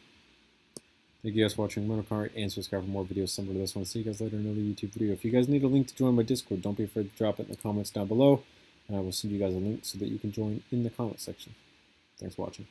Speaker 2: Thank you guys for watching. Remember and subscribe for more videos similar to this one. See you guys later in another YouTube video. If you guys need a link to join my Discord, don't be afraid to drop it in the comments down below, and I will send you guys a link so that you can join in the comment section. Thanks for watching.